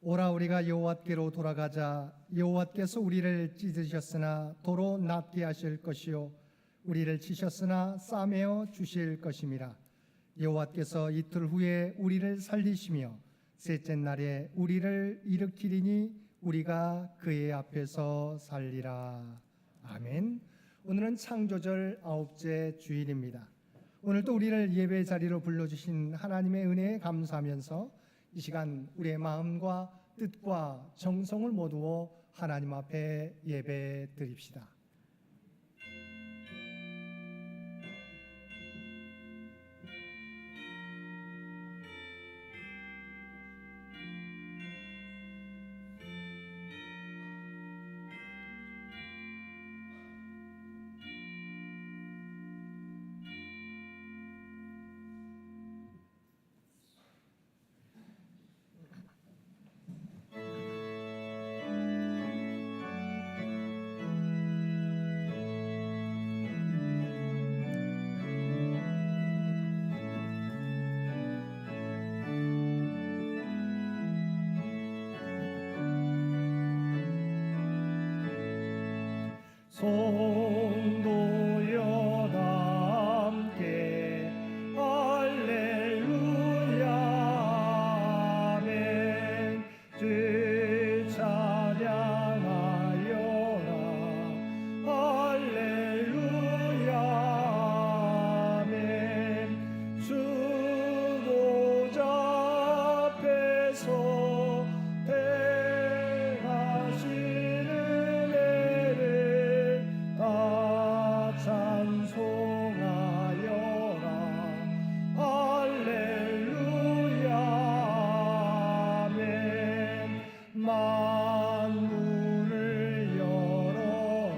오라 우리가 여호와께로 돌아가자. 여호와께서 우리를 찢으셨으나 도로 낫게 하실 것이요 우리를 치셨으나 싸매어 주실 것임이라. 여호와께서 이틀 후에 우리를 살리시며 셋째 날에 우리를 일으키리니 우리가 그의 앞에서 살리라. 아멘. 오늘은 창조절 9째 주일입니다. 오늘도 우리를 예배 자리로 불러주신 하나님의 은혜에 감사하면서 이 시간 우리의 마음과 뜻과 정성을 모두어 하나님 앞에 예배 드립시다. 성도여 다 함께 할렐루야 아멘. 주 찬양하여라 할렐루야 아멘. 수고자 앞에서 찬송하여라 할렐루야 아멘. 만문을 열어라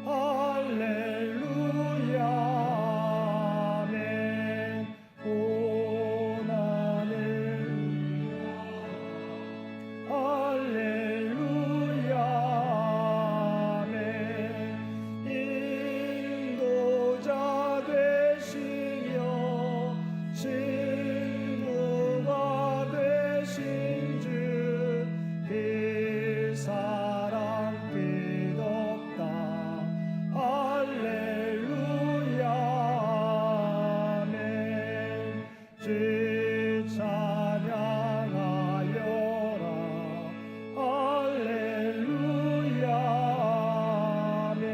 할렐루야 아멘. 고난을 할렐루야 아멘. 인도자 되시며 친구가 되신 주 그 사랑 끝없다 할렐루야 아멘. 주 찬양하여라 할렐루야 아멘.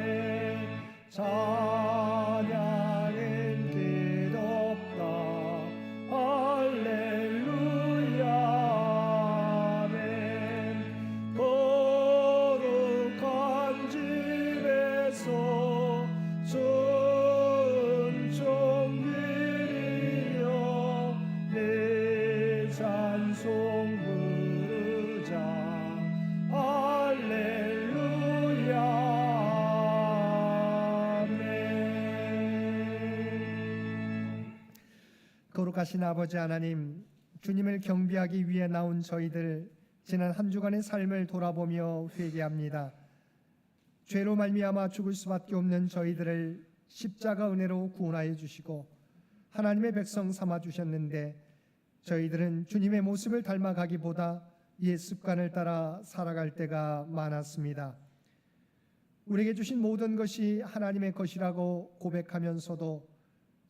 찬양은 끝없다 할렐루야 아멘. 거룩한 집에서 순종 드리며 내 찬송 부르자 할렐루야 아멘. 거룩하신 아버지 하나님, 주님을 경배하기 위해 나온 저희들 지난 한 주간의 삶을 돌아보며 회개합니다. 죄로 말미암아 죽을 수밖에 없는 저희들을 십자가 은혜로 구원하여 주시고 하나님의 백성 삼아 주셨는데 저희들은 주님의 모습을 닮아가기보다 옛 습관을 따라 살아갈 때가 많았습니다. 우리에게 주신 모든 것이 하나님의 것이라고 고백하면서도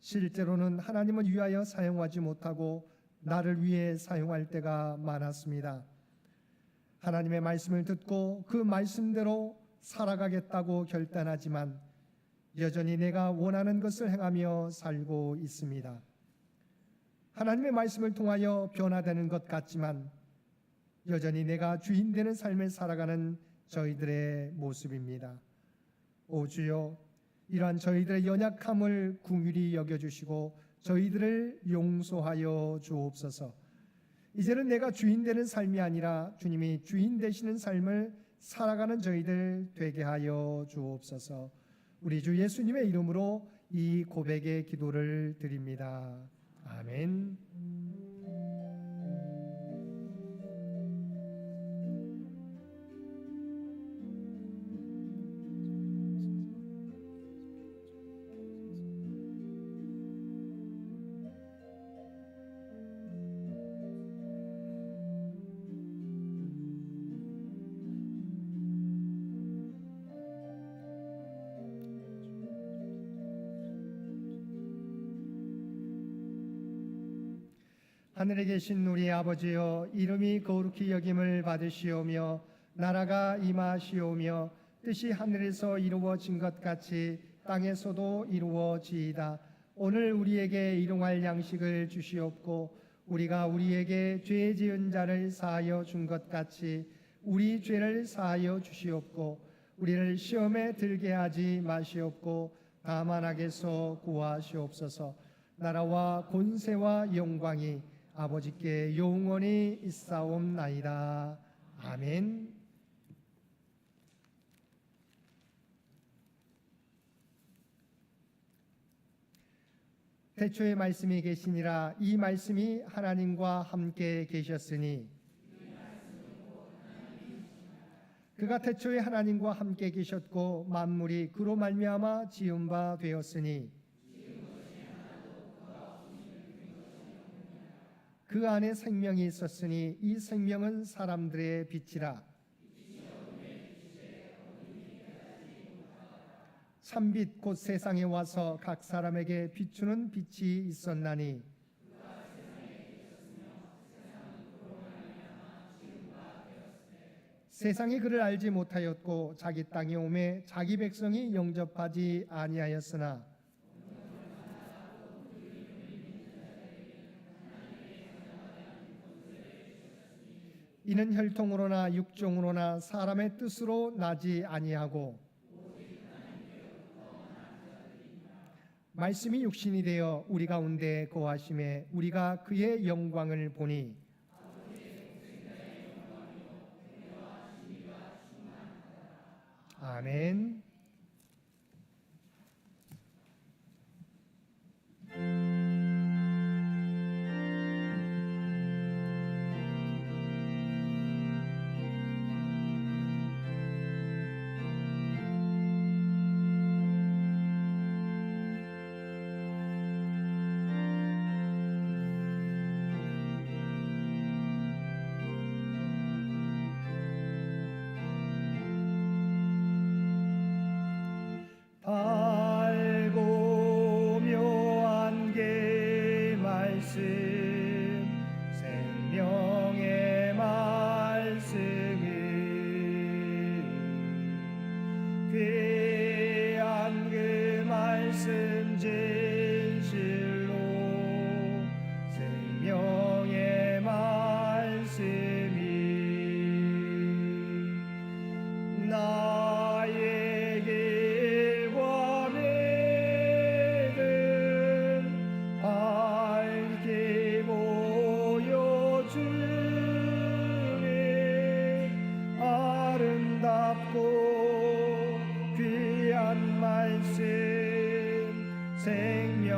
실제로는 하나님을 위하여 사용하지 못하고 나를 위해 사용할 때가 많았습니다. 하나님의 말씀을 듣고 그 말씀대로 살아가겠다고 결단하지만 여전히 내가 원하는 것을 행하며 살고 있습니다. 하나님의 말씀을 통하여 변화되는 것 같지만 여전히 내가 주인 되는 삶을 살아가는 저희들의 모습입니다. 오 주여, 이러한 저희들의 연약함을 긍휼히 여겨주시고 저희들을 용서하여 주옵소서. 이제는 내가 주인 되는 삶이 아니라 주님이 주인 되시는 삶을 살아가는 저희들 되게 하여 주옵소서. 우리 주 예수님의 이름으로 이 고백의 기도를 드립니다. 아멘. 하늘에 계신 우리 아버지여, 이름이 거룩히 여김을 받으시오며 나라가 임하시오며 뜻이 하늘에서 이루어진 것 같이 땅에서도 이루어지이다. 오늘 우리에게 일용할 양식을 주시옵고 우리가 우리에게 죄 지은 자를 사하여 준 것 같이 우리 죄를 사하여 주시옵고 우리를 시험에 들게 하지 마시옵고 다만 악에서 구하시옵소서. 나라와 권세와 영광이 아버지께 영원히 있사옵나이다. 아멘. 태초에 말씀이 계시니라. 이 말씀이 하나님과 함께 계셨으니 그가 태초에 하나님과 함께 계셨고 만물이 그로 말미암아 지은 바 되었으니 그 안에 생명이 있었으니 이 생명은 사람들의 빛이라. 참빛 곧 세상에 와서 각 사람에게 비추는 빛이 있었나니 세상이 그를 알지 못하였고 자기 땅에 오매 자기 백성이 영접하지 아니하였으나 이는 혈통으로나 육종으로나 사람의 뜻으로 나지 아니하고 말씀이 육신이 되어 우리 가운데 거하심에 우리가 그의 영광을 보니 아멘. 달고 묘한 게 말씀 생명의 말씀을 귀한 그 말씀 진실로 생명의 말씀이 나의 길과 믿음 밝게 보여주니 아름답고 귀한 말씀 생명샘이로다.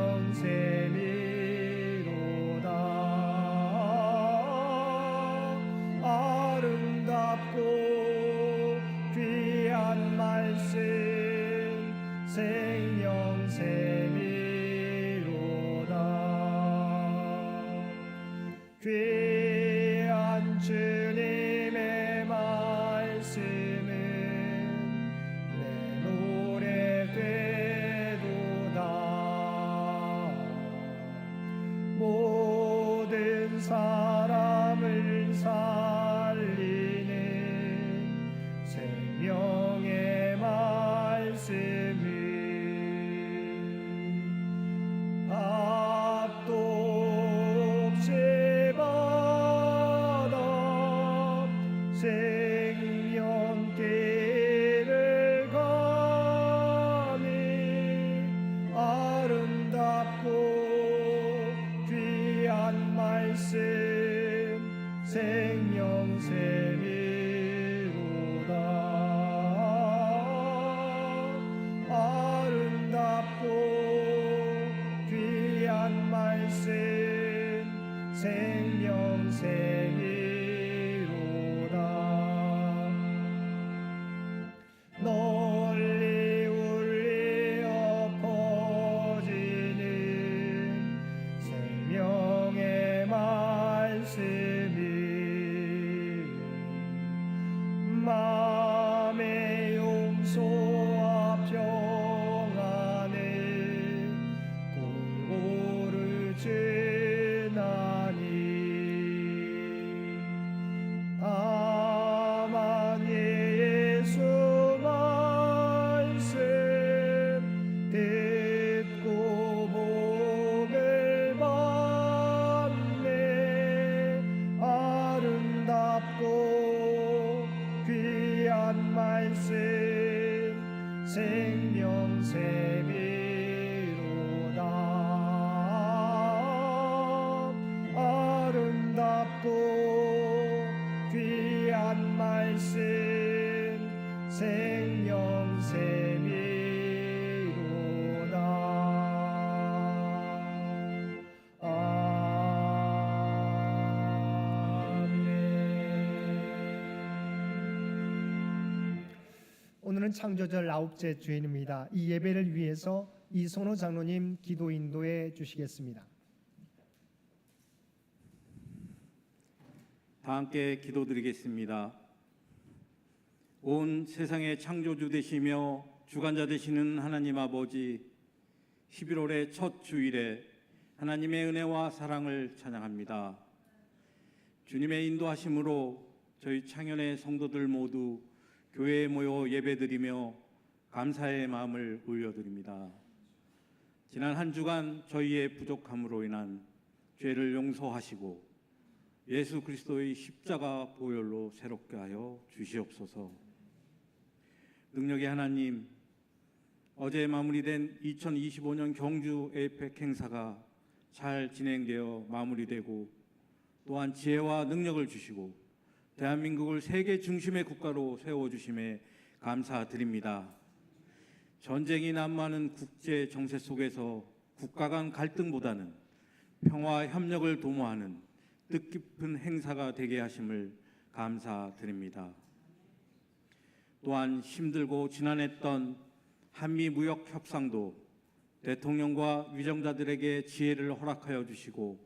아름답고 귀한 말씀 생명샘이로다. 귀한 주님의 말씀은 내 노래 되도다. 모든 사람을 살리는 생명의 말씀을 값도 없이 받아 생명길을 가니 아름답고 귀한 말씀 생명샘이로다. 아름답고 귀한 말씀 생명샘이로다. 널리 울려 퍼지는 생명의 말씀이 마음의 용서와 평안을 골고루 주나니 오늘은 창조절 9째 주일입니다. 이 예배를 위해서 이선호 장로님 기도 인도해 주시겠습니다. 다 함께 기도드리겠습니다. 온 세상의 창조주 되시며 주관자 되시는 하나님 아버지, 11월의 첫 주일에 하나님의 은혜와 사랑을 찬양합니다. 주님의 인도하심으로 저희 창현의 성도들 모두 교회에 모여 예배드리며 감사의 마음을 올려드립니다. 지난 한 주간 저희의 부족함으로 인한 죄를 용서하시고 예수 그리스도의 십자가 보혈로 새롭게 하여 주시옵소서. 능력의 하나님, 어제 마무리된 2025년 경주 에이펙 행사가 잘 진행되어 마무리되고 또한 지혜와 능력을 주시고 대한민국을 세계 중심의 국가로 세워주심에 감사드립니다. 전쟁이 난무하는 국제 정세 속에서 국가 간 갈등보다는 평화 협력을 도모하는 뜻깊은 행사가 되게 하심을 감사드립니다. 또한 힘들고 지난했던 한미 무역 협상도 대통령과 위정자들에게 지혜를 허락하여 주시고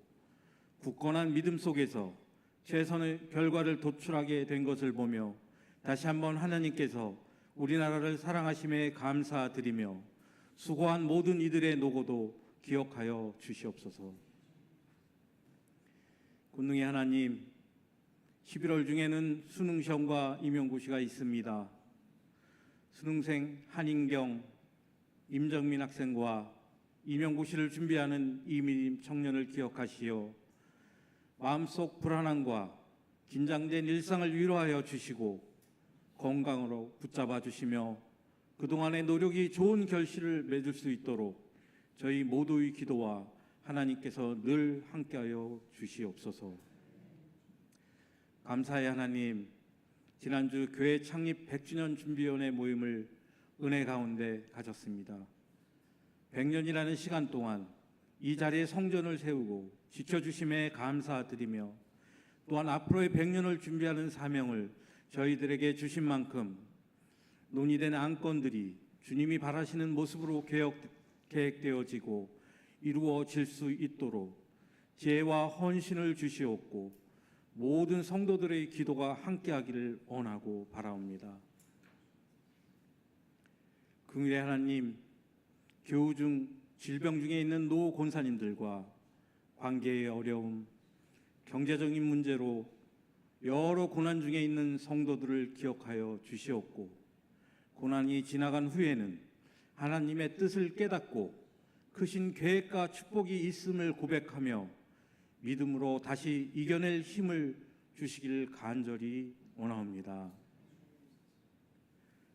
굳건한 믿음 속에서 최선의 결과를 도출하게 된 것을 보며 다시 한번 하나님께서 우리나라를 사랑하심에 감사드리며 수고한 모든 이들의 노고도 기억하여 주시옵소서. 권능의 하나님, 11월 중에는 수능시험과 임용고시가 있습니다. 수능생 한인경, 임정민 학생과 임용고시를 준비하는 이민임 청년을 기억하시어 마음속 불안함과 긴장된 일상을 위로하여 주시고 건강으로 붙잡아 주시며 그동안의 노력이 좋은 결실을 맺을 수 있도록 저희 모두의 기도와 하나님께서 늘 함께하여 주시옵소서. 감사의 하나님, 지난주 교회 창립 100주년 준비위원회 모임을 은혜 가운데 가졌습니다. 100년이라는 시간 동안 이 자리에 성전을 세우고 지켜주심에 감사드리며 또한 앞으로의 100년을 준비하는 사명을 저희들에게 주신 만큼 논의된 안건들이 주님이 바라시는 모습으로 계획되어지고 이루어질 수 있도록 지혜와 헌신을 주시옵고 모든 성도들의 기도가 함께하기를 원하고 바라옵니다. 긍휼의 하나님, 교우 중 질병 중에 있는 노 권사님들과 관계의 어려움, 경제적인 문제로 여러 고난 중에 있는 성도들을 기억하여 주시옵고 고난이 지나간 후에는 하나님의 뜻을 깨닫고 크신 계획과 축복이 있음을 고백하며 믿음으로 다시 이겨낼 힘을 주시길 간절히 원하옵니다.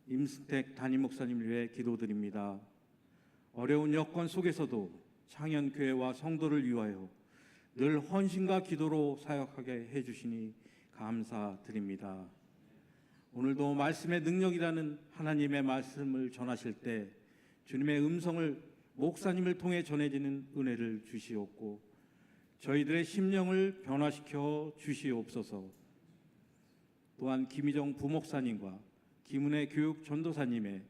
임승택 담임 목사님을 위해 기도드립니다. 어려운 여건 속에서도 창현교회와 성도를 위하여 늘 헌신과 기도로 사역하게 해주시니 감사드립니다. 오늘도 말씀의 능력이라는 하나님의 말씀을 전하실 때 주님의 음성을 목사님을 통해 전해지는 은혜를 주시옵고 저희들의 심령을 변화시켜 주시옵소서. 또한 김희정 부목사님과 김은혜 교육 전도사님의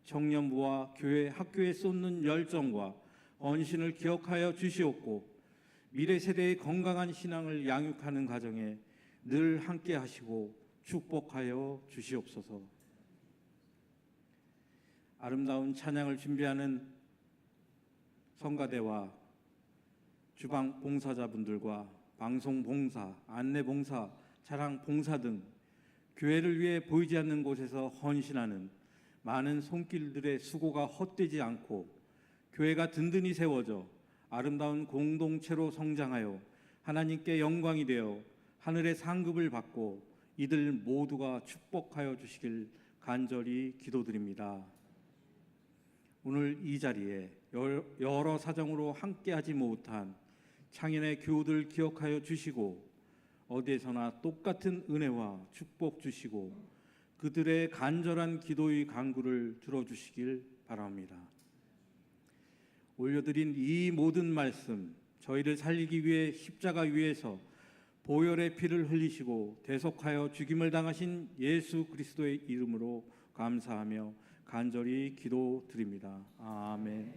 청년부와 교회 학교에 쏟는 열정과 헌신을 기억하여 주시옵고 미래 세대의 건강한 신앙을 양육하는 과정에 늘 함께 하시고 축복하여 주시옵소서. 아름다운 찬양을 준비하는 성가대와 주방 봉사자분들과 방송 봉사, 안내 봉사, 차량 봉사 등 교회를 위해 보이지 않는 곳에서 헌신하는 많은 손길들의 수고가 헛되지 않고 교회가 든든히 세워져 아름다운 공동체로 성장하여 하나님께 영광이 되어 하늘의 상급을 받고 이들 모두가 축복하여 주시길 간절히 기도드립니다. 오늘 이 자리에 여러 사정으로 함께하지 못한 창현의 교우들 기억하여 주시고 어디에서나 똑같은 은혜와 축복 주시고 그들의 간절한 기도의 간구를 들어주시길 바랍니다. 올려드린 이 모든 말씀 저희를 살리기 위해 십자가 위에서 보혈의 피를 흘리시고 대속하여 죽임을 당하신 예수 그리스도의 이름으로 감사하며 간절히 기도드립니다. 아멘.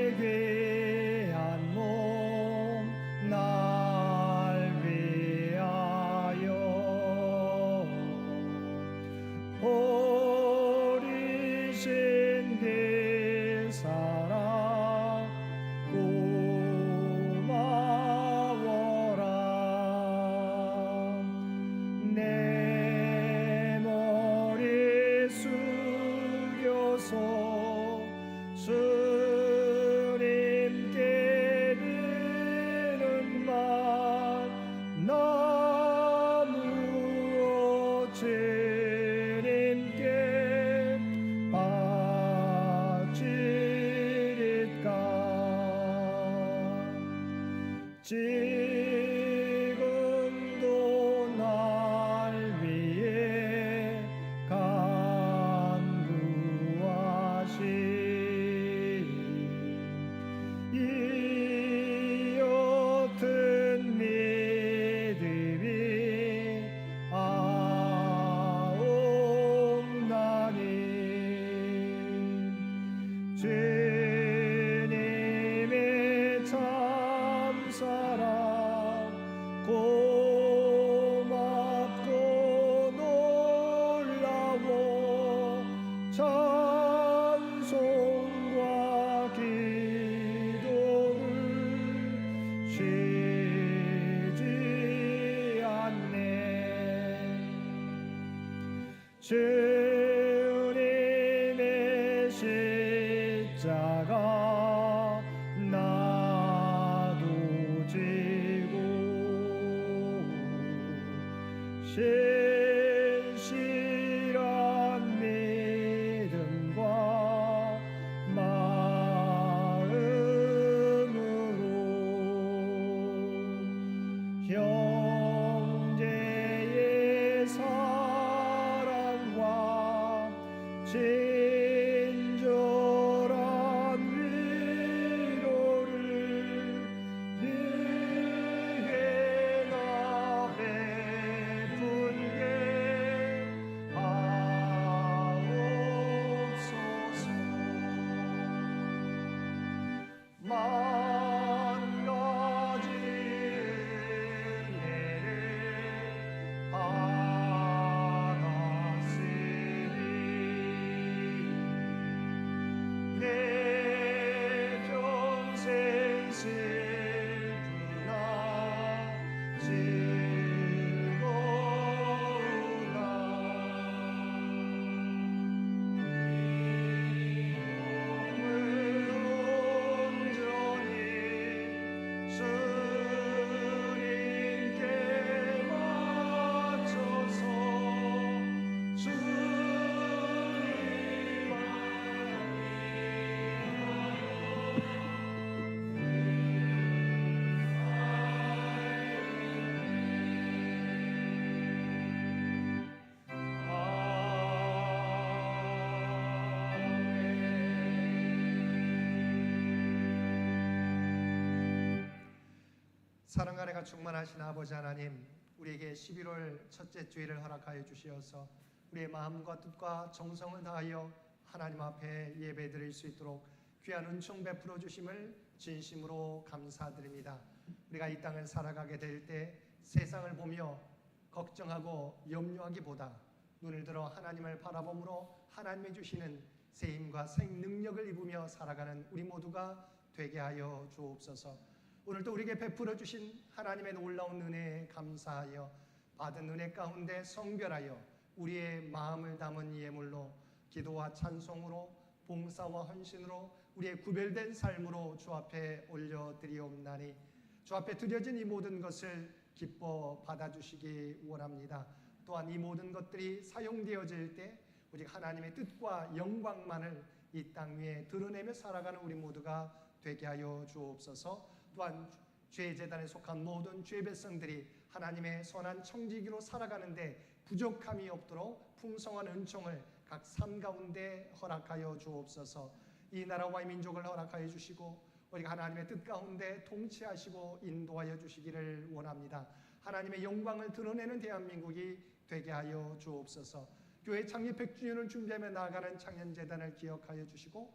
성자에게 한 몸 날 위하여 버리신 내 사랑 고마워라. 내 머리 숙여서 주님께 드리는 말 나무어 주님께 바치리까. 지금도 날 위해 간구하시 이 옅은 믿음이 아옵나니 주님의 참사랑 고맙고 놀라워 찬송과 기도를 쉬지 않네. 주님의 십자가 나도 지고 신실한 믿음과 마음으로 형제의 사랑과 친절한 위로를 네게 나 베풀게 하옵소서. 만 가지 은혜를 받았으니 내 평생 슬프나 즐거우나 주님께 맞춰서 사랑과 은혜가 충만하신 아버지 하나님, 우리에게 11월 첫째 주일을 허락하여 주시어서 우리의 마음과 뜻과 정성을 다하여 하나님 앞에 예배드릴 수 있도록 귀한 은총 베풀어 주심을 진심으로 감사드립니다. 우리가 이 땅을 살아가게 될 때 세상을 보며 걱정하고 염려하기보다 눈을 들어 하나님을 바라봄으로 하나님이 주시는 새 힘과 생능력을 입으며 살아가는 우리 모두가 되게 하여 주옵소서. 오늘도 우리에게 베풀어 주신 하나님의 놀라운 은혜에 감사하여 받은 은혜 가운데 성별하여 우리의 마음을 담은 예물로 기도와 찬송으로 봉사와 헌신으로 우리의 구별된 삶으로 주 앞에 올려드리옵나니 주 앞에 드려진 이 모든 것을 기뻐 받아주시기 원합니다. 또한 이 모든 것들이 사용되어질 때 오직 하나님의 뜻과 영광만을 이 땅 위에 드러내며 살아가는 우리 모두가 되게 하여 주옵소서. 또한 죄의 재단에 속한 모든 죄 백성들이 하나님의 선한 청지기로 살아가는데 부족함이 없도록 풍성한 은총을 각 삶 가운데 허락하여 주옵소서. 이 나라와 이 민족을 허락하여 주시고 우리가 하나님의 뜻 가운데 통치하시고 인도하여 주시기를 원합니다. 하나님의 영광을 드러내는 대한민국이 되게 하여 주옵소서. 교회 창립 100주년을 준비하며 나아가는 창현재단을 기억하여 주시고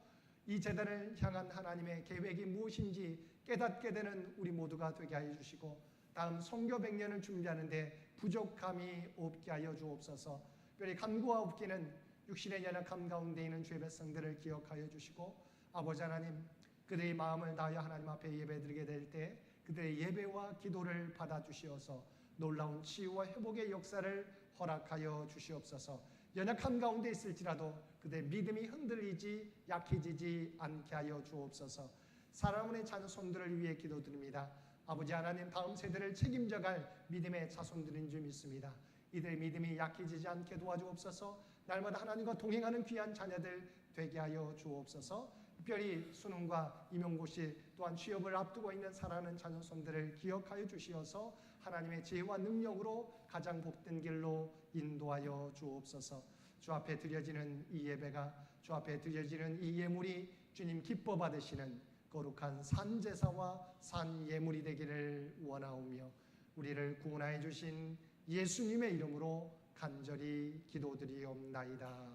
이 재단을 향한 하나님의 계획이 무엇인지 깨닫게 되는 우리 모두가 되게 하여 주시고 다음 선교 100년을 준비하는데 부족함이 없게 하여 주옵소서. 특별히 간구와 없기는 육신의 연약함 가운데 있는 죄 백성들을 기억하여 주시고 아버지 하나님 그들의 마음을 다하여 하나님 앞에 예배드리게 될 때 그들의 예배와 기도를 받아주시어서 놀라운 치유와 회복의 역사를 허락하여 주시옵소서. 연약함 가운데 있을지라도 그들의 믿음이 흔들리지 약해지지 않게 하여 주옵소서. 사랑하는 자손들을 위해 기도드립니다. 아버지 하나님 다음 세대를 책임져갈 믿음의 자손들인 줄 믿습니다. 이들의 믿음이 약해지지 않게 도와주옵소서. 날마다 하나님과 동행하는 귀한 자녀들 되게 하여 주옵소서. 특별히 수능과 임용고시 또한 취업을 앞두고 있는 사랑하는 자녀손들을 기억하여 주시어서 하나님의 지혜와 능력으로 가장 복된 길로 인도하여 주옵소서. 주 앞에 드려지는 이 예배가 주 앞에 드려지는 이 예물이 주님 기뻐 받으시는 거룩한 산제사와 산예물이 되기를 원하오며 우리를 구원하여 주신 예수님의 이름으로 간절히 기도드리옵나이다.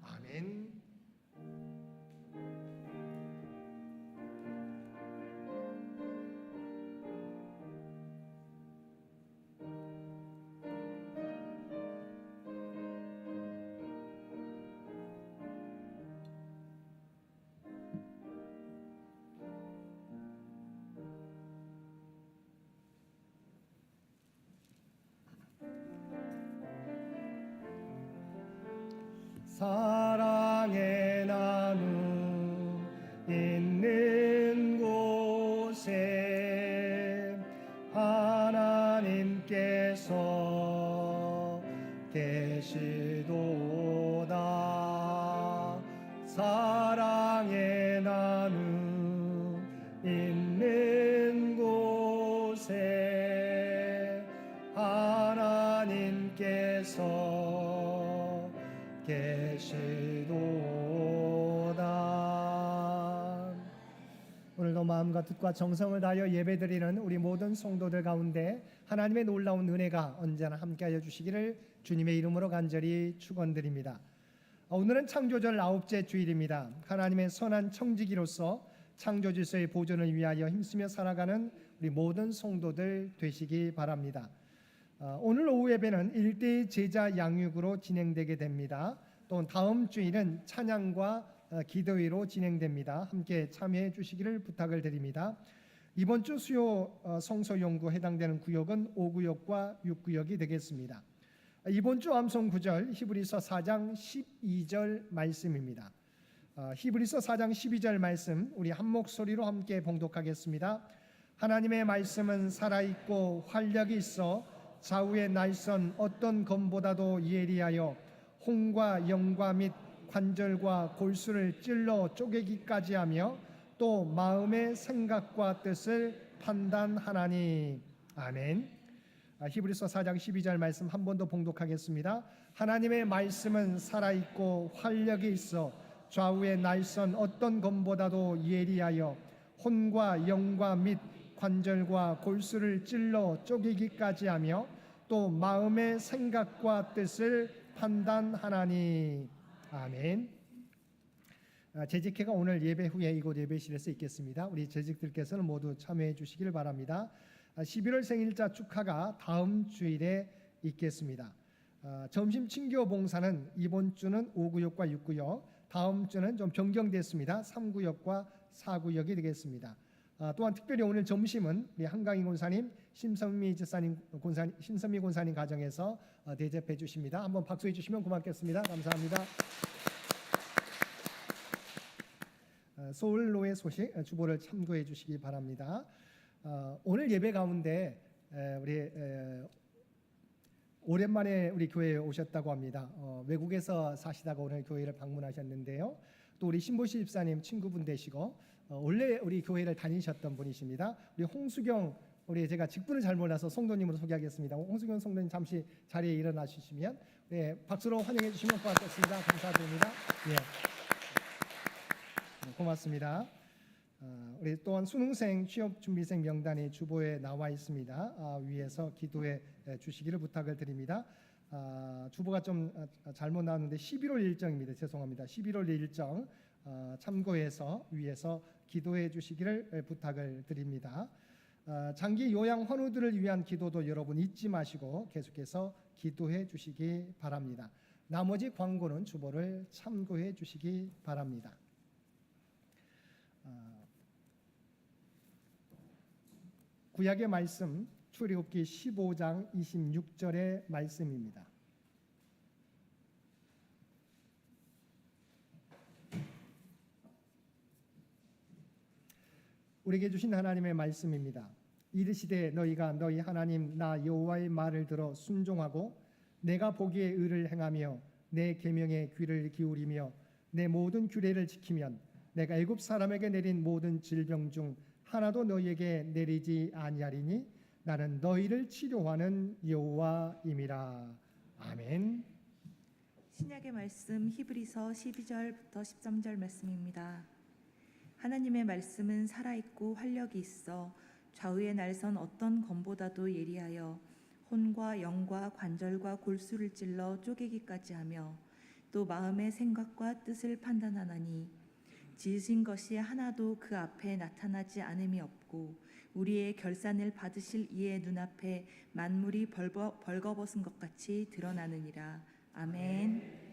아멘. 사랑의 나눔 있는 곳에 하나님께서 계시도다. 사랑의 나눔 있는 곳에 하나님께서 계시도다. 오늘도 마음과 뜻과 정성을 다하여 예배드리는 우리 모든 성도들 가운데 하나님의 놀라운 은혜가 언제나 함께하여 주시기를 주님의 이름으로 간절히 축원드립니다. 오늘은 창조절 9째 주일입니다. 하나님의 선한 청지기로서 창조 질서의 보존을 위하여 힘쓰며 살아가는 우리 모든 성도들 되시기 바랍니다. 오늘 오후 예배는 1대 제자 양육으로 진행되게 됩니다. 또 다음 주일은 찬양과 기도회로 진행됩니다. 함께 참여해 주시기를 부탁을 드립니다. 이번 주 수요 성서 연구 해당되는 구역은 5구역과 6구역이 되겠습니다. 이번 주 암송 구절 히브리서 4장 12절 말씀입니다. 히브리서 4장 12절 말씀 우리 한 목소리로 함께 봉독하겠습니다. 하나님의 말씀은 살아있고 활력이 있어 좌우의 날선 어떤 검보다도 예리하여 홍과 영과 및 관절과 골수를 찔러 쪼개기까지 하며 또 마음의 생각과 뜻을 판단하나니. 아멘. 히브리서 4장 12절 말씀 한 번 더 봉독하겠습니다. 하나님의 말씀은 살아있고 활력이 있어 좌우의 날선 어떤 검보다도 예리하여 혼과 영과 및 관절과 골수를 찔러 쪼개기까지 하며 또 마음의 생각과 뜻을 판단하나니. 아멘. 재직회가 오늘 예배 후에 이곳 예배실에서 있겠습니다. 우리 재직들께서는 모두 참여해 주시기를 바랍니다. 11월 생일자 축하가 다음 주일에 있겠습니다. 점심 친교 봉사는 이번 주는 5구역과 6구역, 다음 주는 좀 변경됐습니다. 3구역과 4구역이 되겠습니다. 또한 특별히 오늘 점심은 우리 한강희 권사님, 심선미 권사님 가정에서 대접해 주십니다. 한번 박수해 주시면 고맙겠습니다. 감사합니다. 서울로의 소식 주보를 참고해 주시기 바랍니다. 오늘 예배 가운데 우리 오랜만에 우리 교회에 오셨다고 합니다. 외국에서 사시다가 오늘 교회를 방문하셨는데요. 또 우리 신보시 집사님 친구분 되시고 원래 우리 교회를 다니셨던 분이십니다. 우리 홍수경, 우리 제가 직분을 잘 몰라서 성도님으로 소개하겠습니다. 홍수경 성도님 잠시 자리에 일어나 주시면 박수로 환영해 주시면 고맙겠습니다. 감사드립니다. 고맙습니다. 우리 또한 수능생 취업준비생 명단이 주보에 나와 있습니다. 위에서 기도해 주시기를 부탁을 드립니다. 주보가 좀 잘못 나왔는데 11월 일정입니다. 죄송합니다. 11월 일정 참고해서 위에서 기도해 주시기를 부탁을 드립니다. 장기 요양 환우들을 위한 기도도 여러분 잊지 마시고 계속해서 기도해 주시기 바랍니다. 나머지 광고는 주보를 참고해 주시기 바랍니다. 구약의 말씀 출애굽기 15장 26절의 말씀입니다. 우리에게 주신 하나님의 말씀입니다. 이르시되 너희가 너희 하나님 나 여호와의 말을 들어 순종하고 내가 보기에 의를 행하며 내 계명에 귀를 기울이며 내 모든 규례를 지키면 내가 애굽 사람에게 내린 모든 질병 중 하나도 너희에게 내리지 아니하리니 나는 너희를 치료하는 여호와임이라. 아멘. 신약의 말씀 히브리서 12절부터 13절 말씀입니다. 하나님의 말씀은 살아있고 활력이 있어 좌우의 날선 어떤 검보다도 예리하여 혼과 영과 관절과 골수를 찔러 쪼개기까지 하며 또 마음의 생각과 뜻을 판단하나니 지으신 것이 하나도 그 앞에 나타나지 않음이 없고 우리의 결산을 받으실 이의 눈앞에 만물이 벌거벗은 것 같이 드러나느니라. 아멘.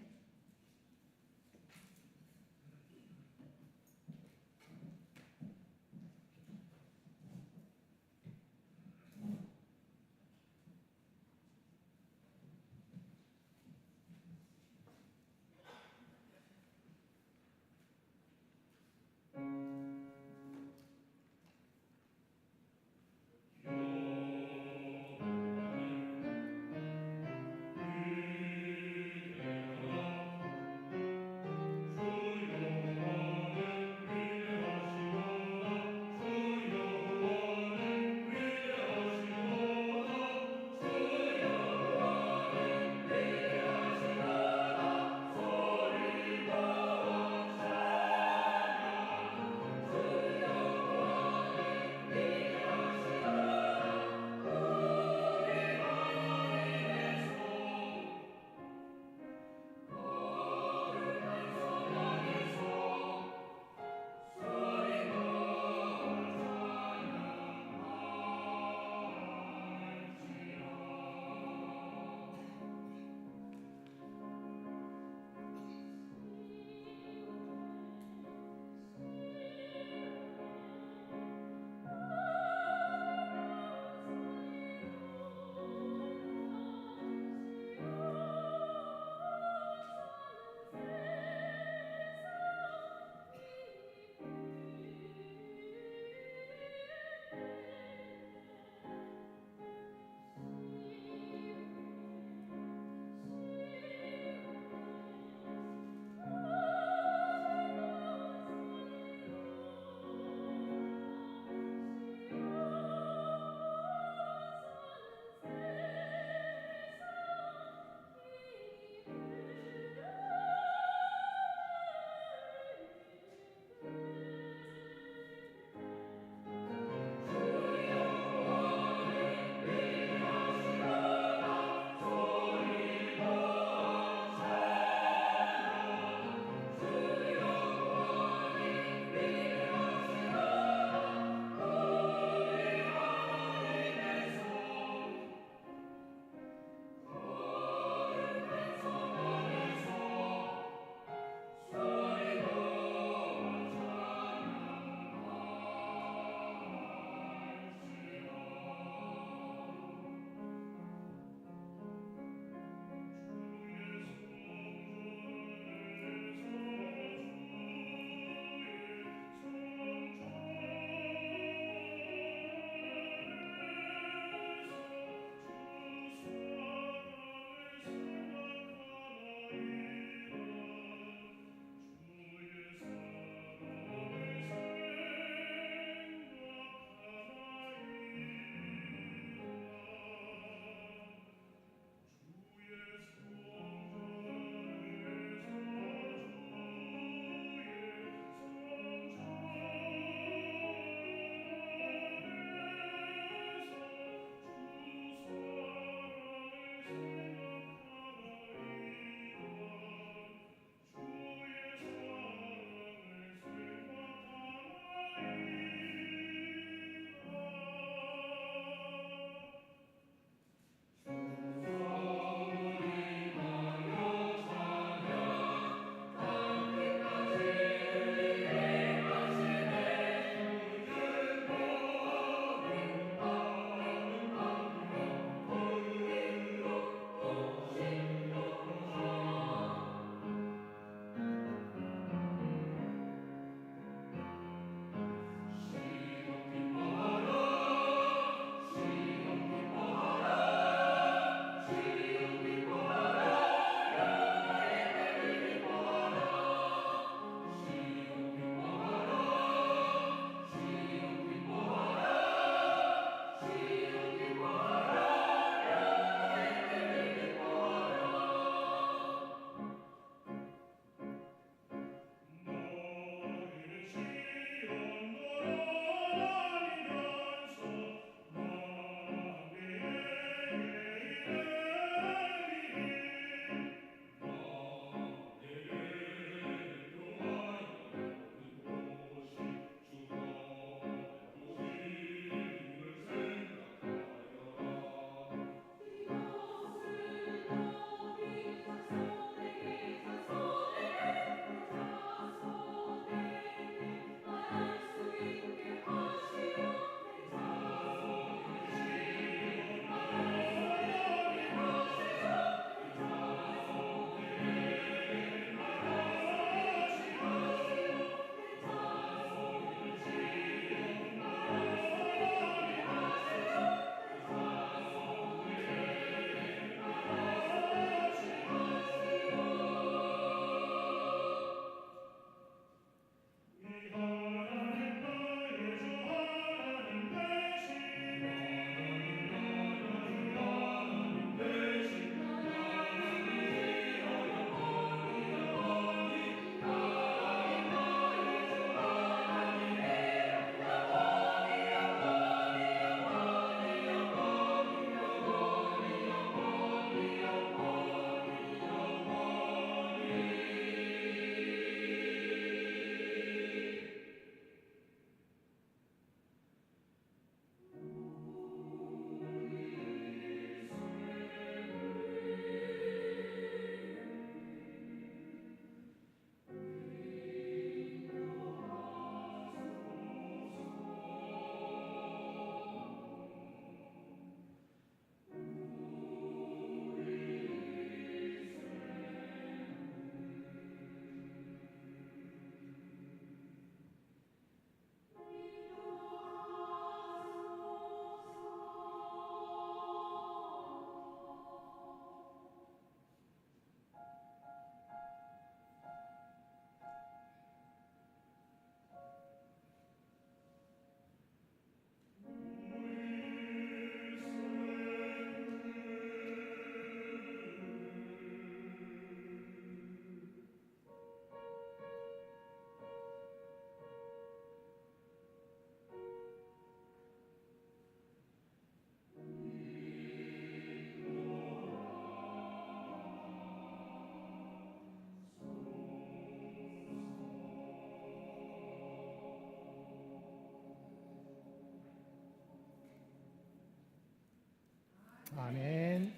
아멘.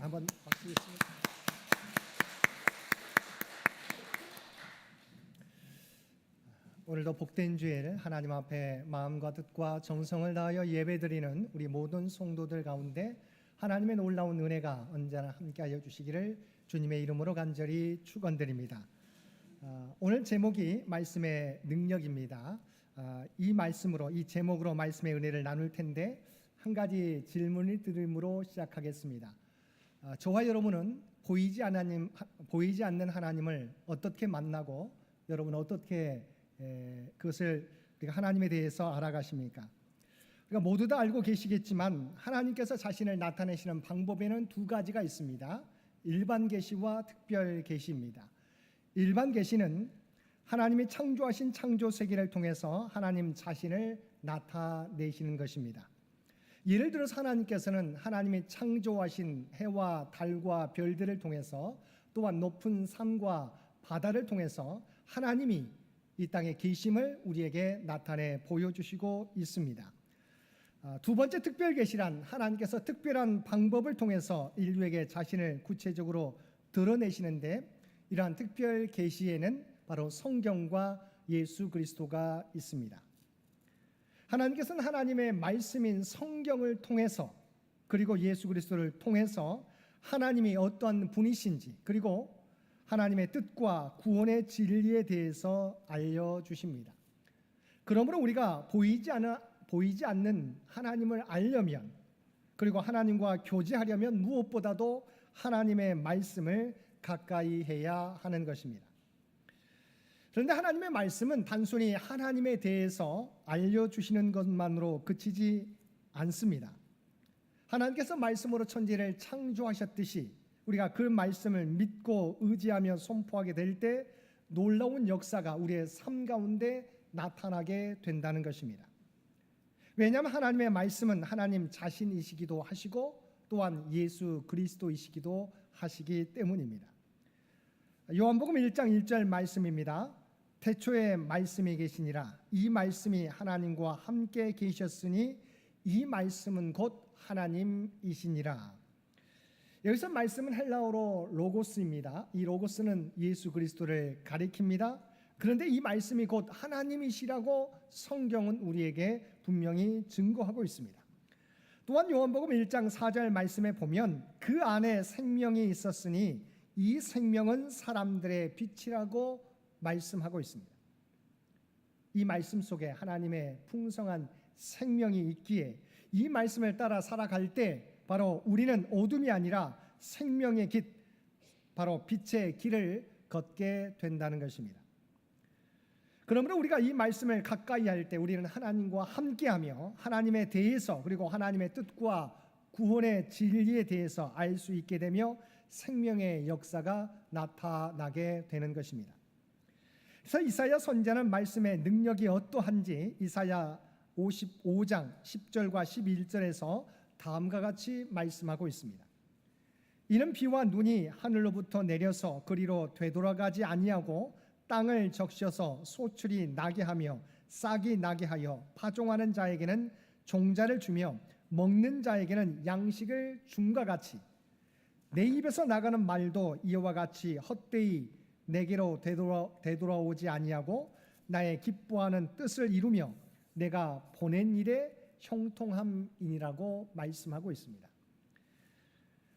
한번 박수 주시겠습니다. 오늘도 복된 주일 하나님 앞에 마음과 뜻과 정성을 다하여 예배드리는 우리 모든 성도들 가운데 하나님의 놀라운 은혜가 언제나 함께하여 주시기를 주님의 이름으로 간절히 축원드립니다. 오늘 제목이 말씀의 능력입니다. 이 말씀으로, 이 제목으로 말씀의 은혜를 나눌 텐데 한 가지 질문을 드림으로 시작하겠습니다. 저와 여러분은 보이지 않는 하나님을 어떻게 만나고 여러분 어떻게 그것을 우리가 하나님에 대해서 알아가십니까? 우리가 모두 다 알고 계시겠지만 하나님께서 자신을 나타내시는 방법에는 두 가지가 있습니다. 일반 계시와 특별 계시입니다. 일반 계시는 하나님이 창조하신 창조 세계를 통해서 하나님 자신을 나타내시는 것입니다. 예를 들어서 하나님께서는 하나님이 창조하신 해와 달과 별들을 통해서 또한 높은 산과 바다를 통해서 하나님이 이 땅의 계심을 우리에게 나타내 보여주시고 있습니다. 두 번째 특별 계시란 하나님께서 특별한 방법을 통해서 인류에게 자신을 구체적으로 드러내시는데 이러한 특별 계시에는 바로 성경과 예수 그리스도가 있습니다. 하나님께서는 하나님의 말씀인 성경을 통해서 그리고 예수 그리스도를 통해서 하나님이 어떤 분이신지 그리고 하나님의 뜻과 구원의 진리에 대해서 알려주십니다. 그러므로 우리가 보이지 않는 하나님을 알려면 그리고 하나님과 교제하려면 무엇보다도 하나님의 말씀을 가까이 해야 하는 것입니다. 그런데 하나님의 말씀은 단순히 하나님에 대해서 알려주시는 것만으로 그치지 않습니다. 하나님께서 말씀으로 천지를 창조하셨듯이 우리가 그 말씀을 믿고 의지하며 선포하게 될 때 놀라운 역사가 우리의 삶 가운데 나타나게 된다는 것입니다. 왜냐하면 하나님의 말씀은 하나님 자신이시기도 하시고 또한 예수 그리스도이시기도 하시기 때문입니다. 요한복음 1장 1절 말씀입니다. 태초에 말씀이 계시니라. 이 말씀이 하나님과 함께 계셨으니 이 말씀은 곧 하나님이시니라. 여기서 말씀은 헬라어로 로고스입니다. 이 로고스는 예수 그리스도를 가리킵니다. 그런데 이 말씀이 곧 하나님이시라고 성경은 우리에게 분명히 증거하고 있습니다. 또한 요한복음 1장 4절 말씀에 보면 그 안에 생명이 있었으니 이 생명은 사람들의 빛이라고 말씀하고 있습니다. 이 말씀 속에 하나님의 풍성한 생명이 있기에 이 말씀을 따라 살아갈 때 바로 우리는 어둠이 아니라 생명의 길, 바로 빛의 길을 걷게 된다는 것입니다. 그러므로 우리가 이 말씀을 가까이 할 때 우리는 하나님과 함께하며 하나님에 대해서 그리고 하나님의 뜻과 구원의 진리에 대해서 알 수 있게 되며 생명의 역사가 나타나게 되는 것입니다. 그래서 이사야 선지자는 말씀의 능력이 어떠한지 이사야 55장 10절과 11절에서 다음과 같이 말씀하고 있습니다. 이는 비와 눈이 하늘로부터 내려서 그리로 되돌아가지 아니하고 땅을 적셔서 소출이 나게 하며 싹이 나게 하여 파종하는 자에게는 종자를 주며 먹는 자에게는 양식을 줌과 같이 내 입에서 나가는 말도 이와 같이 헛되이 내게로 되돌아오지 아니하고 나의 기뻐하는 뜻을 이루며 내가 보낸 일에 형통함이니라고 말씀하고 있습니다.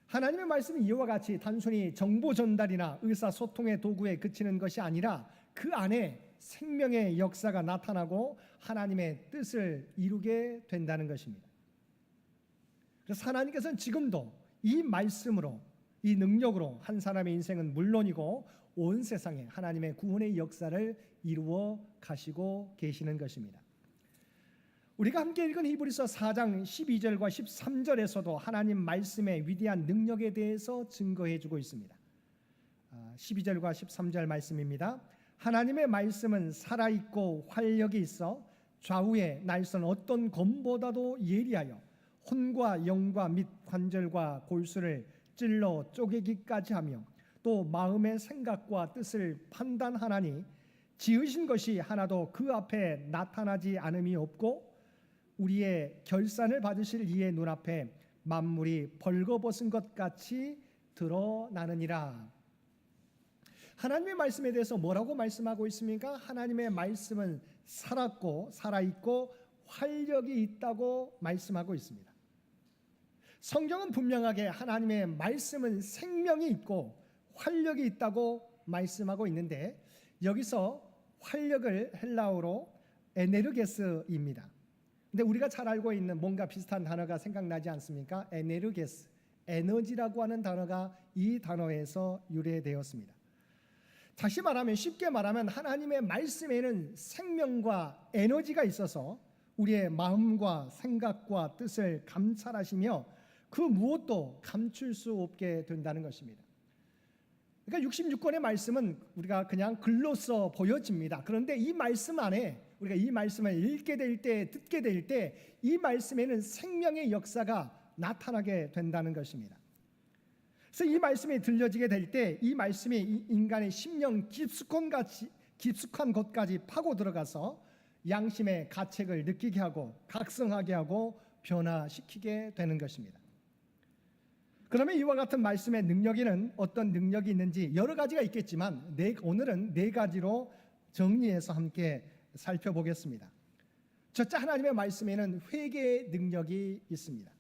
하나님의 말씀은 이와 같이 단순히 정보 전달이나 의사소통의 도구에 그치는 것이 아니라 그 안에 생명의 역사가 나타나고 하나님의 뜻을 이루게 된다는 것입니다. 그래서 하나님께서는 지금도 이 말씀으로 이 능력으로 한 사람의 인생은 물론이고 온 세상에 하나님의 구원의 역사를 이루어 가시고 계시는 것입니다. 우리가 함께 읽은 히브리서 4장 12절과 13절에서도 하나님 말씀의 위대한 능력에 대해서 증거해 주고 있습니다. 12절과 13절 말씀입니다. 하나님의 말씀은 살아있고 활력이 있어 좌우에 날선 어떤 검보다도 예리하여 혼과 영과 및 관절과 골수를 찔러 쪼개기까지 하며 또 마음의 생각과 뜻을 판단하나니 지으신 것이 하나도 그 앞에 나타나지 않음이 없고 우리의 결산을 받으실 이의 눈앞에 만물이 벌거벗은 것 같이 드러나느니라. 하나님의 말씀에 대해서 뭐라고 말씀하고 있습니까? 하나님의 말씀은 살았고 살아있고 활력이 있다고 말씀하고 있습니다. 성경은 분명하게 하나님의 말씀은 생명이 있고 활력이 있다고 말씀하고 있는데, 여기서 활력을 헬라어로 에네르게스입니다. 근데 우리가 잘 알고 있는 뭔가 비슷한 단어가 생각나지 않습니까? 에네르게스, 에너지라고 하는 단어가 이 단어에서 유래되었습니다. 다시 말하면, 쉽게 말하면 하나님의 말씀에는 생명과 에너지가 있어서 우리의 마음과 생각과 뜻을 감찰하시며 그 무엇도 감출 수 없게 된다는 것입니다. 그러니까 66권의 말씀은 우리가 그냥 글로써 보여집니다. 그런데 이 말씀 안에 우리가 이 말씀을 읽게 될 때, 듣게 될 때 이 말씀에는 생명의 역사가 나타나게 된다는 것입니다. 그래서 이 말씀이 들려지게 될 때 이 말씀이 인간의 심령 깊숙한 곳까지 파고 들어가서 양심의 가책을 느끼게 하고 각성하게 하고 변화시키게 되는 것입니다. 그러면 이와 같은 말씀의 능력에는 어떤 능력이 있는지 여러 가지가 있겠지만 오늘은 네 가지로 정리해서 함께 살펴보겠습니다. 첫째, 하나님의 말씀에는 회개의 능력이 있습니다.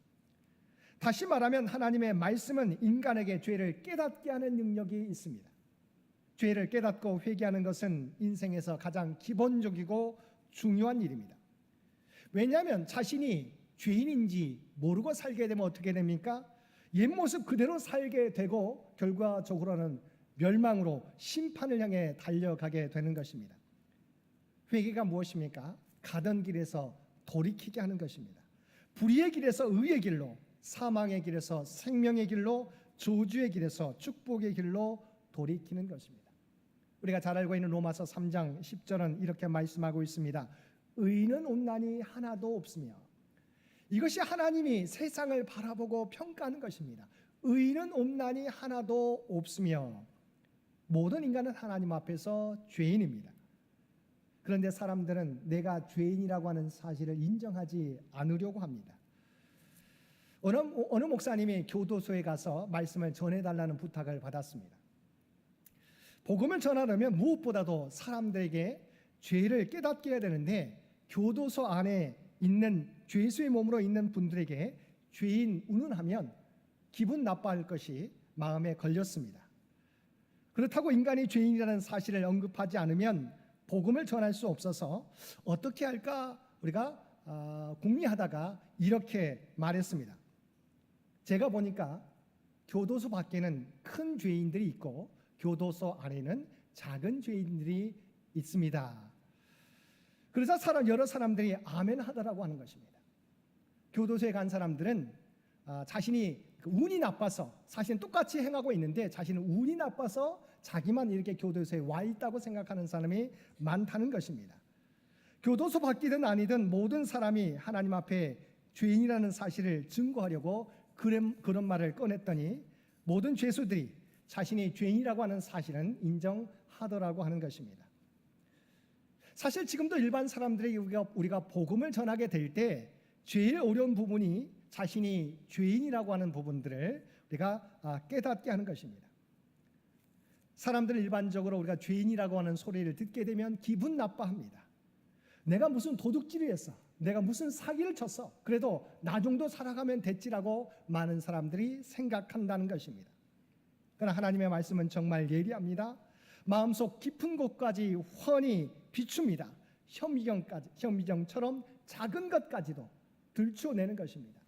다시 말하면 하나님의 말씀은 인간에게 죄를 깨닫게 하는 능력이 있습니다. 죄를 깨닫고 회개하는 것은 인생에서 가장 기본적이고 중요한 일입니다. 왜냐하면 자신이 죄인인지 모르고 살게 되면 어떻게 됩니까? 옛 모습 그대로 살게 되고 결과적으로는 멸망으로 심판을 향해 달려가게 되는 것입니다. 회개가 무엇입니까? 가던 길에서 돌이키게 하는 것입니다. 불의의 길에서 의의 길로, 사망의 길에서 생명의 길로, 저주의 길에서 축복의 길로 돌이키는 것입니다. 우리가 잘 알고 있는 로마서 3장 10절은 이렇게 말씀하고 있습니다. 의인은 온난이 하나도 없으며. 이것이 하나님이 세상을 바라보고 평가하는 것입니다. 의인은 온난이 하나도 없으며. 모든 인간은 하나님 앞에서 죄인입니다. 그런데 사람들은 내가 죄인이라고 하는 사실을 인정하지 않으려고 합니다. 어느 목사님이 교도소에 가서 말씀을 전해달라는 부탁을 받았습니다. 복음을 전하려면 무엇보다도 사람들에게 죄를 깨닫게 해야 되는데, 교도소 안에 있는 죄수의 몸으로 있는 분들에게 죄인 운운하면 기분 나빠할 것이 마음에 걸렸습니다. 그렇다고 인간이 죄인이라는 사실을 언급하지 않으면 복음을 전할 수 없어서 어떻게 할까 우리가 궁리하다가 이렇게 말했습니다. 제가 보니까 교도소 밖에는 큰 죄인들이 있고 교도소 안에는 작은 죄인들이 있습니다. 그래서 여러 사람들이 아멘 하더라고 하는 것입니다. 교도소에 간 사람들은 자신이 운이 나빠서, 사실은 똑같이 행하고 있는데 자신은 운이 나빠서 자기만 이렇게 교도소에 와 있다고 생각하는 사람이 많다는 것입니다. 교도소 밖이든 아니든 모든 사람이 하나님 앞에 죄인이라는 사실을 증거하려고 그런 말을 꺼냈더니 모든 죄수들이 자신이 죄인이라고 하는 사실은 인정하더라고 하는 것입니다. 사실 지금도 일반 사람들에게 우리가 복음을 전하게 될 때 제일 어려운 부분이 자신이 죄인이라고 하는 부분들을 우리가 깨닫게 하는 것입니다. 사람들은 일반적으로 우리가 죄인이라고 하는 소리를 듣게 되면 기분 나빠합니다. 내가 무슨 도둑질을 했어, 내가 무슨 사기를 쳤어, 그래도 나 정도 살아가면 됐지라고 많은 사람들이 생각한다는 것입니다. 그러나 하나님의 말씀은 정말 예리합니다. 마음속 깊은 곳까지 훤히 비춥니다. 현미경처럼 작은 것까지도 들추어내는 것입니다.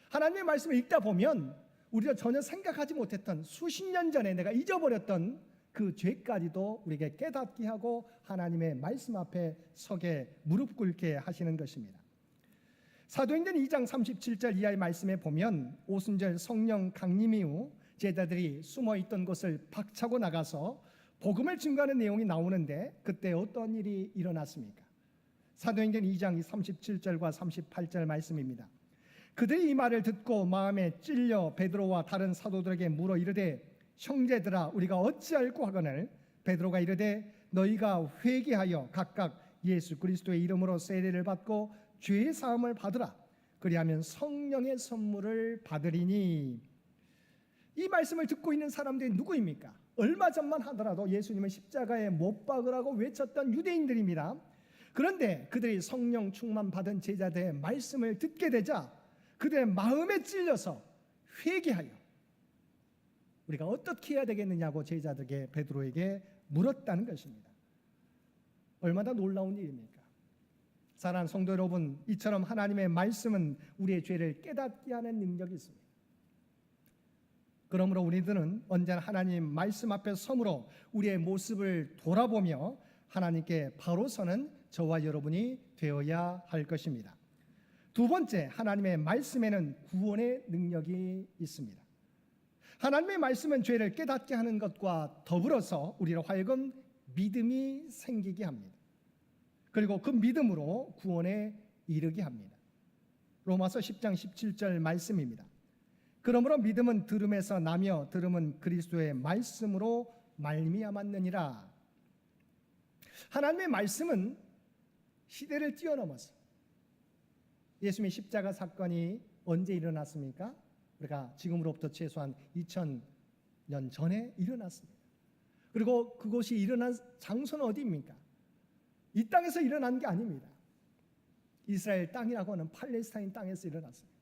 하나님의 말씀을 읽다 보면 우리가 전혀 생각하지 못했던, 수십 년 전에 내가 잊어버렸던 그 죄까지도 우리에게 깨닫게 하고 하나님의 말씀 앞에 서게 무릎 꿇게 하시는 것입니다. 사도행전 2장 37절 이하의 말씀에 보면 오순절 성령 강림 이후 제자들이 숨어있던 곳을 박차고 나가서 복음을 증거하는 내용이 나오는데, 그때 어떤 일이 일어났습니까? 사도행전 2장 37절과 38절 말씀입니다. 그들이 이 말을 듣고 마음에 찔려 베드로와 다른 사도들에게 물어 이르되, 형제들아 우리가 어찌할꼬 하거늘. 베드로가 이르되, 너희가 회개하여 각각 예수 그리스도의 이름으로 세례를 받고 죄의 사함을 받으라. 그리하면 성령의 선물을 받으리니. 이 말씀을 듣고 있는 사람들이 누구입니까? 얼마 전만 하더라도 예수님을 십자가에 못 박으라고 외쳤던 유대인들입니다. 그런데 그들이 성령 충만 받은 제자들의 말씀을 듣게 되자 그들의 마음에 찔려서 회개하여 우리가 어떻게 해야 되겠느냐고 제자들에게 베드로에게 물었다는 것입니다. 얼마나 놀라운 일입니까? 사랑하는 성도 여러분, 이처럼 하나님의 말씀은 우리의 죄를 깨닫게 하는 능력이 있습니다. 그러므로 우리들은 언제나 하나님 말씀 앞에 서므로 우리의 모습을 돌아보며 하나님께 바로 서는 저와 여러분이 되어야 할 것입니다. 두 번째, 하나님의 말씀에는 구원의 능력이 있습니다. 하나님의 말씀은 죄를 깨닫게 하는 것과 더불어서 우리로 하여금 믿음이 생기게 합니다. 그리고 그 믿음으로 구원에 이르게 합니다. 로마서 10장 17절 말씀입니다. 그러므로 믿음은 들음에서 나며 들음은 그리스도의 말씀으로 말미암았느니라. 하나님의 말씀은 시대를 뛰어넘어서 예수님의 십자가 사건이 언제 일어났습니까? 우리가 지금으로부터 최소한 2000년 전에 일어났습니다. 그리고 그것이 일어난 장소는 어디입니까? 이 땅에서 일어난 게 아닙니다. 이스라엘 땅이라고 하는 팔레스타인 땅에서 일어났습니다.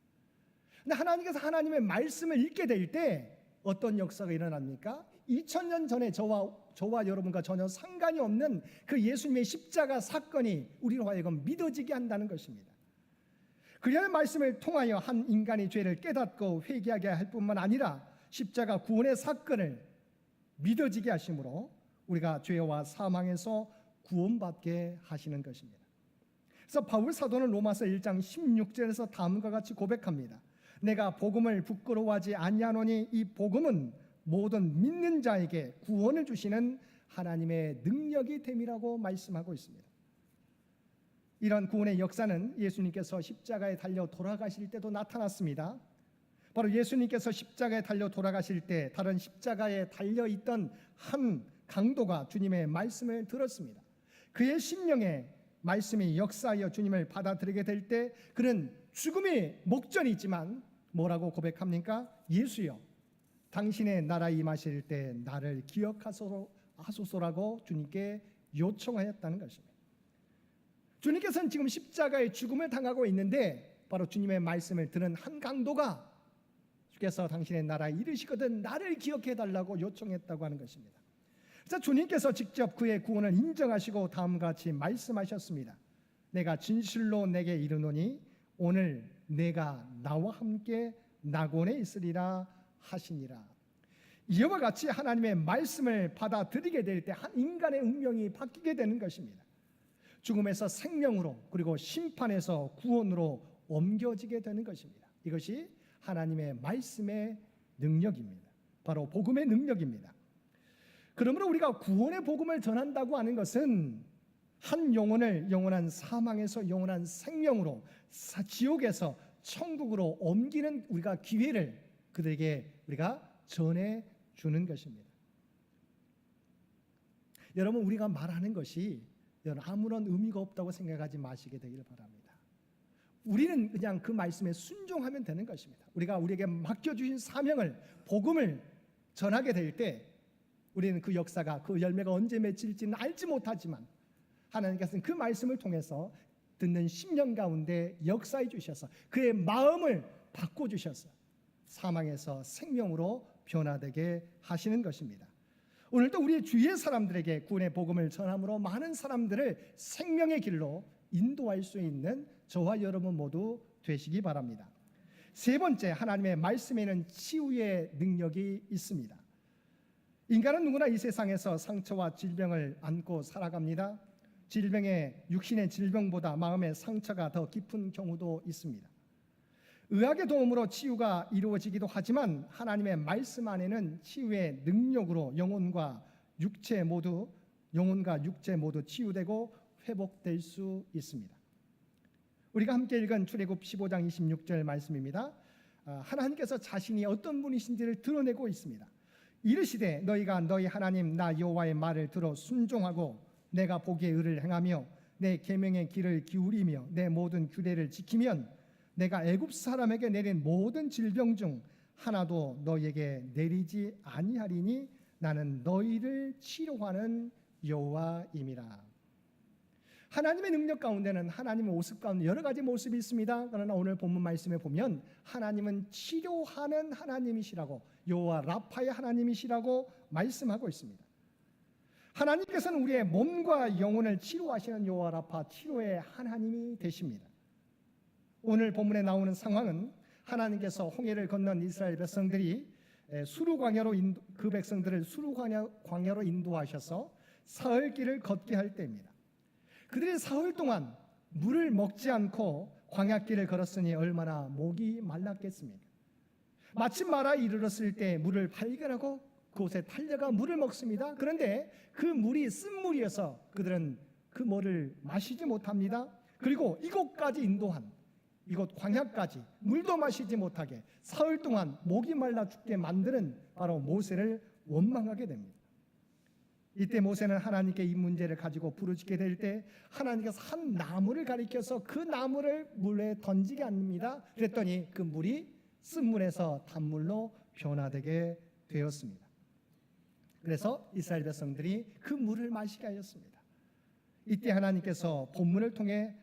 근데 하나님께서 하나님의 말씀을 읽게 될 때 어떤 역사가 일어납니까? 2000년 전에 저와 여러분과 전혀 상관이 없는 그 예수님의 십자가 사건이 우리로 하여금 믿어지게 한다는 것입니다. 그리하여 말씀을 통하여 한 인간이 죄를 깨닫고 회개하게 할 뿐만 아니라 십자가 구원의 사건을 믿어지게 하심으로 우리가 죄와 사망에서 구원받게 하시는 것입니다. 그래서 바울 사도는 로마서 1장 16절에서 다음과 같이 고백합니다. 내가 복음을 부끄러워하지 아니하노니 이 복음은 모든 믿는 자에게 구원을 주시는 하나님의 능력이 됨이라고 말씀하고 있습니다. 이런 구원의 역사는 예수님께서 십자가에 달려 돌아가실 때도 나타났습니다. 바로 예수님께서 십자가에 달려 돌아가실 때 다른 십자가에 달려 있던 한 강도가 주님의 말씀을 들었습니다. 그의 심령에 말씀이 역사하여 주님을 받아들이게 될 때 그는 죽음의 목전이 있지만 뭐라고 고백합니까? 예수여, 당신의 나라에 임하실 때 나를 기억하소서라고 주님께 요청하였다는 것입니다. 주님께서는 지금 십자가의 죽음을 당하고 있는데 바로 주님의 말씀을 들은 한 강도가 주께서 당신의 나라에 이르시거든 나를 기억해달라고 요청했다고 하는 것입니다. 그래서 주님께서 직접 그의 구원을 인정하시고 다음과 같이 말씀하셨습니다. 내가 진실로 내게 이르노니 오늘 내가 나와 함께 낙원에 있으리라 하시니라. 이와 같이 하나님의 말씀을 받아들이게 될 때 한 인간의 운명이 바뀌게 되는 것입니다. 죽음에서 생명으로 그리고 심판에서 구원으로 옮겨지게 되는 것입니다. 이것이 하나님의 말씀의 능력입니다. 바로 복음의 능력입니다. 그러므로 우리가 구원의 복음을 전한다고 하는 것은 한 영혼을 영원한 사망에서 영원한 생명으로 지옥에서 천국으로 옮기는 우리가 기회를 그들에게 우리가 전해 주는 것입니다. 여러분, 우리가 말하는 것이 아무런 의미가 없다고 생각하지 마시게 되기를 바랍니다. 우리는 그냥 그 말씀에 순종하면 되는 것입니다. 우리가 우리에게 맡겨주신 사명을 복음을 전하게 될 때 우리는 그 역사가 그 열매가 언제 맺힐지는 알지 못하지만 하나님께서는 그 말씀을 통해서 듣는 심령 가운데 역사해 주셔서 그의 마음을 바꿔주셔서 사망에서 생명으로 변화되게 하시는 것입니다. 오늘도 우리 주위의 사람들에게 구원의 복음을 전함으로 많은 사람들을 생명의 길로 인도할 수 있는 저와 여러분 모두 되시기 바랍니다. 세 번째, 하나님의 말씀에는 치유의 능력이 있습니다. 인간은 누구나 이 세상에서 상처와 질병을 안고 살아갑니다. 육신의 질병보다 마음의 상처가 더 깊은 경우도 있습니다. 의학의 도움으로 치유가 이루어지기도 하지만 하나님의 말씀 안에는 치유의 능력으로 영혼과 육체 모두 치유되고 회복될 수 있습니다. 우리가 함께 읽은 출애굽 15장 26절 말씀입니다. 하나님께서 자신이 어떤 분이신지를 드러내고 있습니다. 이르시되 너희가 너희 하나님 나 여호와의 말을 들어 순종하고 내가 보기에 의를 행하며 내 계명의 길을 기울이며 내 모든 규례를 지키면 내가 애굽 사람에게 내린 모든 질병 중 하나도 너희에게 내리지 아니하리니 나는 너희를 치료하는 여호와임이라. 하나님의 능력 가운데는, 하나님의 모습 가운데 여러 가지 모습이 있습니다. 그러나 오늘 본문 말씀에 보면 하나님은 치료하는 하나님이시라고, 여호와 라파의 하나님이시라고 말씀하고 있습니다. 하나님께서는 우리의 몸과 영혼을 치료하시는 여호와 라파, 치료의 하나님이 되십니다. 오늘 본문에 나오는 상황은 하나님께서 홍해를 건넌 이스라엘 백성들이 그 백성들을 수루 광야로 인도하셔서 사흘 길을 걷게 할 때입니다. 그들이 사흘 동안 물을 먹지 않고 광야길을 걸었으니 얼마나 목이 말랐겠습니까? 마침 마라에 이르렀을 때 물을 발견하고 그곳에 달려가 물을 먹습니다. 그런데 그 물이 쓴물이어서 그들은 그 물을 마시지 못합니다. 그리고 이곳까지 인도한, 이곳 광야까지 물도 마시지 못하게 사흘 동안 목이 말라 죽게 만드는 바로 모세를 원망하게 됩니다. 이때 모세는 하나님께 이 문제를 가지고 부르짖게 될 때 하나님께서 한 나무를 가리켜서 그 나무를 물에 던지게 합니다. 그랬더니 그 물이 쓴물에서 단물로 변화되게 되었습니다. 그래서 이스라엘 백성들이 그 물을 마시게 하였습니다. 이때 하나님께서 본문을 통해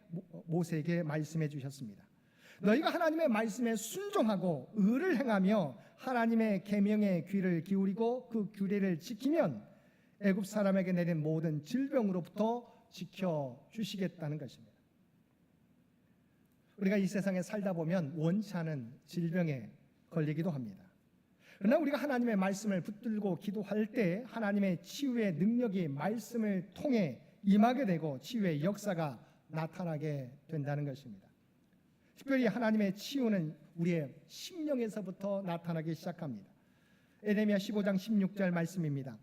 모세에게 말씀해 주셨습니다. 너희가 하나님의 말씀에 순종하고 의를 행하며 하나님의 계명에 귀를 기울이고 그 규례를 지키면 애굽 사람에게 내린 모든 질병으로부터 지켜주시겠다는 것입니다. 우리가 이 세상에 살다 보면 원치 않은 질병에 걸리기도 합니다. 그러나 우리가 하나님의 말씀을 붙들고 기도할 때 하나님의 치유의 능력이 말씀을 통해 임하게 되고 치유의 역사가 나타나게 된다는 것입니다. 특별히 하나님의 치유는 우리의 심령에서부터 나타나기 시작합니다. 에레미야 15장 16절 말씀입니다.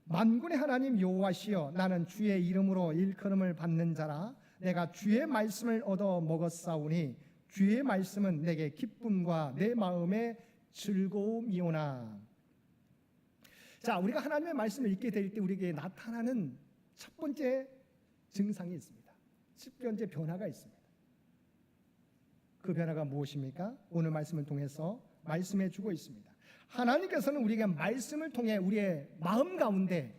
만군의 하나님 여호와시여, 나는 주의 이름으로 일컬음을 받는 자라. 내가 주의 말씀을 얻어 먹었사오니 주의 말씀은 내게 기쁨과 내 마음의 즐거움이오나. 자, 우리가 하나님의 말씀을 읽게 될 때 우리에게 나타나는 첫 번째 증상이 있습니다. 첫 번째 변화가 있습니다. 그 변화가 무엇입니까? 오늘 말씀을 통해서 말씀해 주고 있습니다. 하나님께서는 우리에게 말씀을 통해 우리의 마음 가운데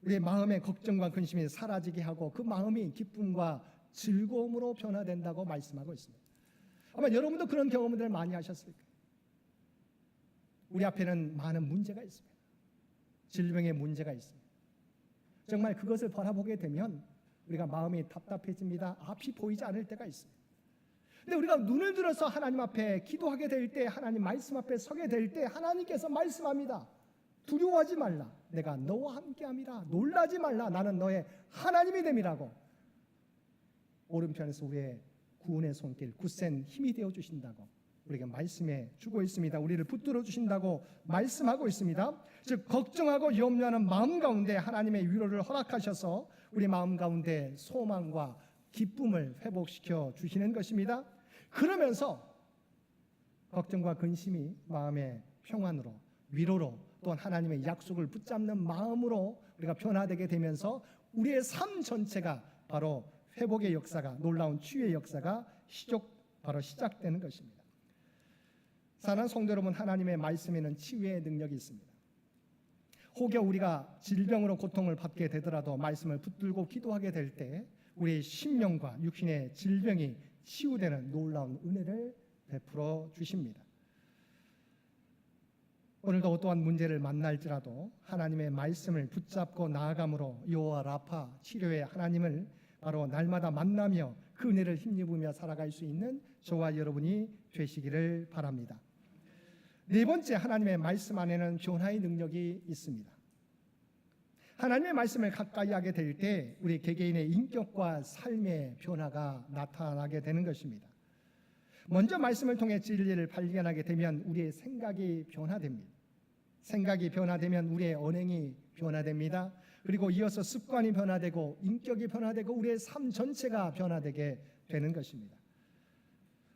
우리의 마음의 걱정과 근심이 사라지게 하고 그 마음이 기쁨과 즐거움으로 변화된다고 말씀하고 있습니다. 아마 여러분도 그런 경험들을 많이 하셨을 거예요. 우리 앞에는 많은 문제가 있습니다. 질병의 문제가 있습니다. 정말 그것을 바라보게 되면 우리가 마음이 답답해집니다. 앞이 보이지 않을 때가 있습니다. 근데 우리가 눈을 들어서 하나님 앞에 기도하게 될 때, 하나님 말씀 앞에 서게 될 때 하나님께서 말씀합니다. 두려워하지 말라. 내가 너와 함께함이라. 놀라지 말라. 나는 너의 하나님이 됨이라고. 오른편에서 우리의 구원의 손길, 굳센 힘이 되어 주신다고 우리에게 말씀해 주고 있습니다. 우리를 붙들어 주신다고 말씀하고 있습니다. 즉 걱정하고 염려하는 마음 가운데 하나님의 위로를 허락하셔서 우리 마음 가운데 소망과 기쁨을 회복시켜 주시는 것입니다. 그러면서 걱정과 근심이 마음의 평안으로, 위로로, 또한 하나님의 약속을 붙잡는 마음으로 우리가 변화되게 되면서 우리의 삶 전체가 바로 회복의 역사가, 놀라운 치유의 역사가 바로 시작되는 것입니다. 사랑하는 성도 여러분, 하나님의 말씀에는 치유의 능력이 있습니다. 혹여 우리가 질병으로 고통을 받게 되더라도 말씀을 붙들고 기도하게 될 때 우리의 심령과 육신의 질병이 치유되는 놀라운 은혜를 베풀어 주십니다. 오늘도 어떠한 문제를 만날지라도 하나님의 말씀을 붙잡고 나아감으로 여호와 라파, 치료의 하나님을 바로 날마다 만나며 그 은혜를 힘입으며 살아갈 수 있는 저와 여러분이 되시기를 바랍니다. 네 번째, 하나님의 말씀 안에는 변화의 능력이 있습니다. 하나님의 말씀을 가까이 하게 될 때 우리 개개인의 인격과 삶의 변화가 나타나게 되는 것입니다. 먼저 말씀을 통해 진리를 발견하게 되면 우리의 생각이 변화됩니다. 생각이 변화되면 우리의 언행이 변화됩니다. 그리고 이어서 습관이 변화되고 인격이 변화되고 우리의 삶 전체가 변화되게 되는 것입니다.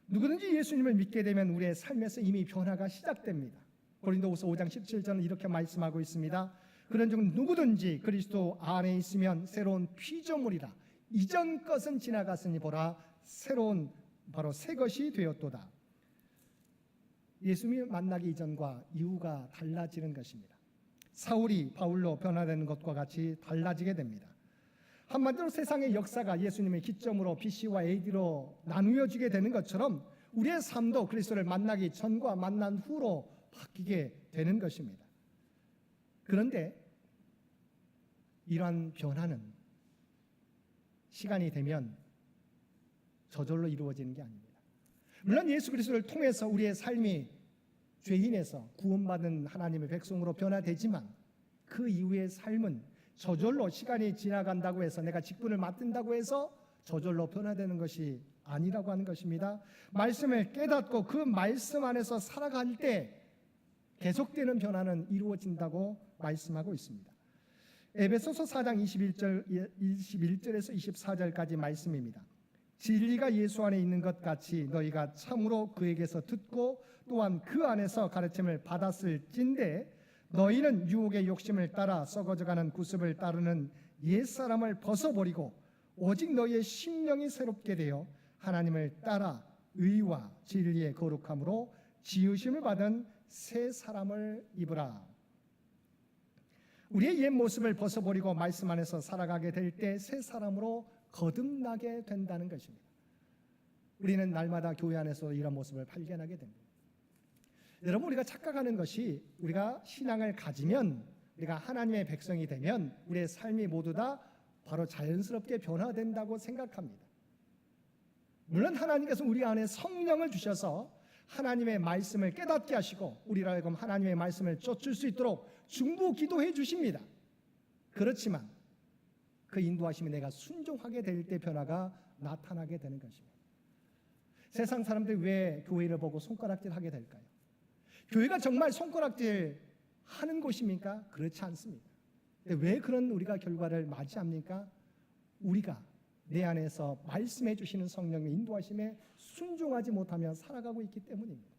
누구든지 예수님을 믿게 되면 우리의 삶에서 이미 변화가 시작됩니다. 고린도후서 5장 17절은 이렇게 말씀하고 있습니다. 그런즉 누구든지 그리스도 안에 있으면 새로운 피조물이라. 이전 것은 지나갔으니 보라 새로운 바로 새 것이 되었도다. 예수님을 만나기 이전과 이후가 달라지는 것입니다. 사울이 바울로 변화되는 것과 같이 달라지게 됩니다. 한마디로 세상의 역사가 예수님의 기점으로 BC와 AD로 나누어지게 되는 것처럼 우리의 삶도 그리스도를 만나기 전과 만난 후로 바뀌게 되는 것입니다. 그런데 이러한 변화는 시간이 되면 저절로 이루어지는 게 아닙니다. 물론 예수 그리스도를 통해서 우리의 삶이 죄인에서 구원받은 하나님의 백성으로 변화되지만 그 이후의 삶은 저절로 시간이 지나간다고 해서 내가 직분을 맡는다고 해서 저절로 변화되는 것이 아니라고 하는 것입니다. 말씀을 깨닫고 그 말씀 안에서 살아갈 때 계속되는 변화는 이루어진다고 말씀하고 있습니다. 에베소서 4장 21절에서 24절까지 말씀입니다. 진리가 예수 안에 있는 것 같이 너희가 참으로 그에게서 듣고 또한 그 안에서 가르침을 받았을진데 너희는 유혹의 욕심을 따라 썩어져가는 구습을 따르는 옛사람을 벗어버리고 오직 너희의 심령이 새롭게 되어 하나님을 따라 의와 진리의 거룩함으로 지으심을 받은 새 사람을 입으라. 우리의 옛 모습을 벗어버리고 말씀 안에서 살아가게 될 때 새 사람으로 거듭나게 된다는 것입니다. 우리는 날마다 교회 안에서 이런 모습을 발견하게 됩니다. 여러분, 우리가 착각하는 것이 우리가 신앙을 가지면, 우리가 하나님의 백성이 되면 우리의 삶이 모두 다 바로 자연스럽게 변화된다고 생각합니다. 물론 하나님께서 우리 안에 성령을 주셔서 하나님의 말씀을 깨닫게 하시고 우리로 하여금 하나님의 말씀을 쫓을 수 있도록 중보 기도해 주십니다. 그렇지만 그 인도하심에 내가 순종하게 될 때 변화가 나타나게 되는 것입니다. 세상 사람들이 왜 교회를 보고 손가락질하게 될까요? 교회가 정말 손가락질 하는 곳입니까? 그렇지 않습니다. 왜 그런 우리가 결과를 맞이합니까? 우리가 내 안에서 말씀해 주시는 성령의 인도하심에 순종하지 못하며 살아가고 있기 때문입니다.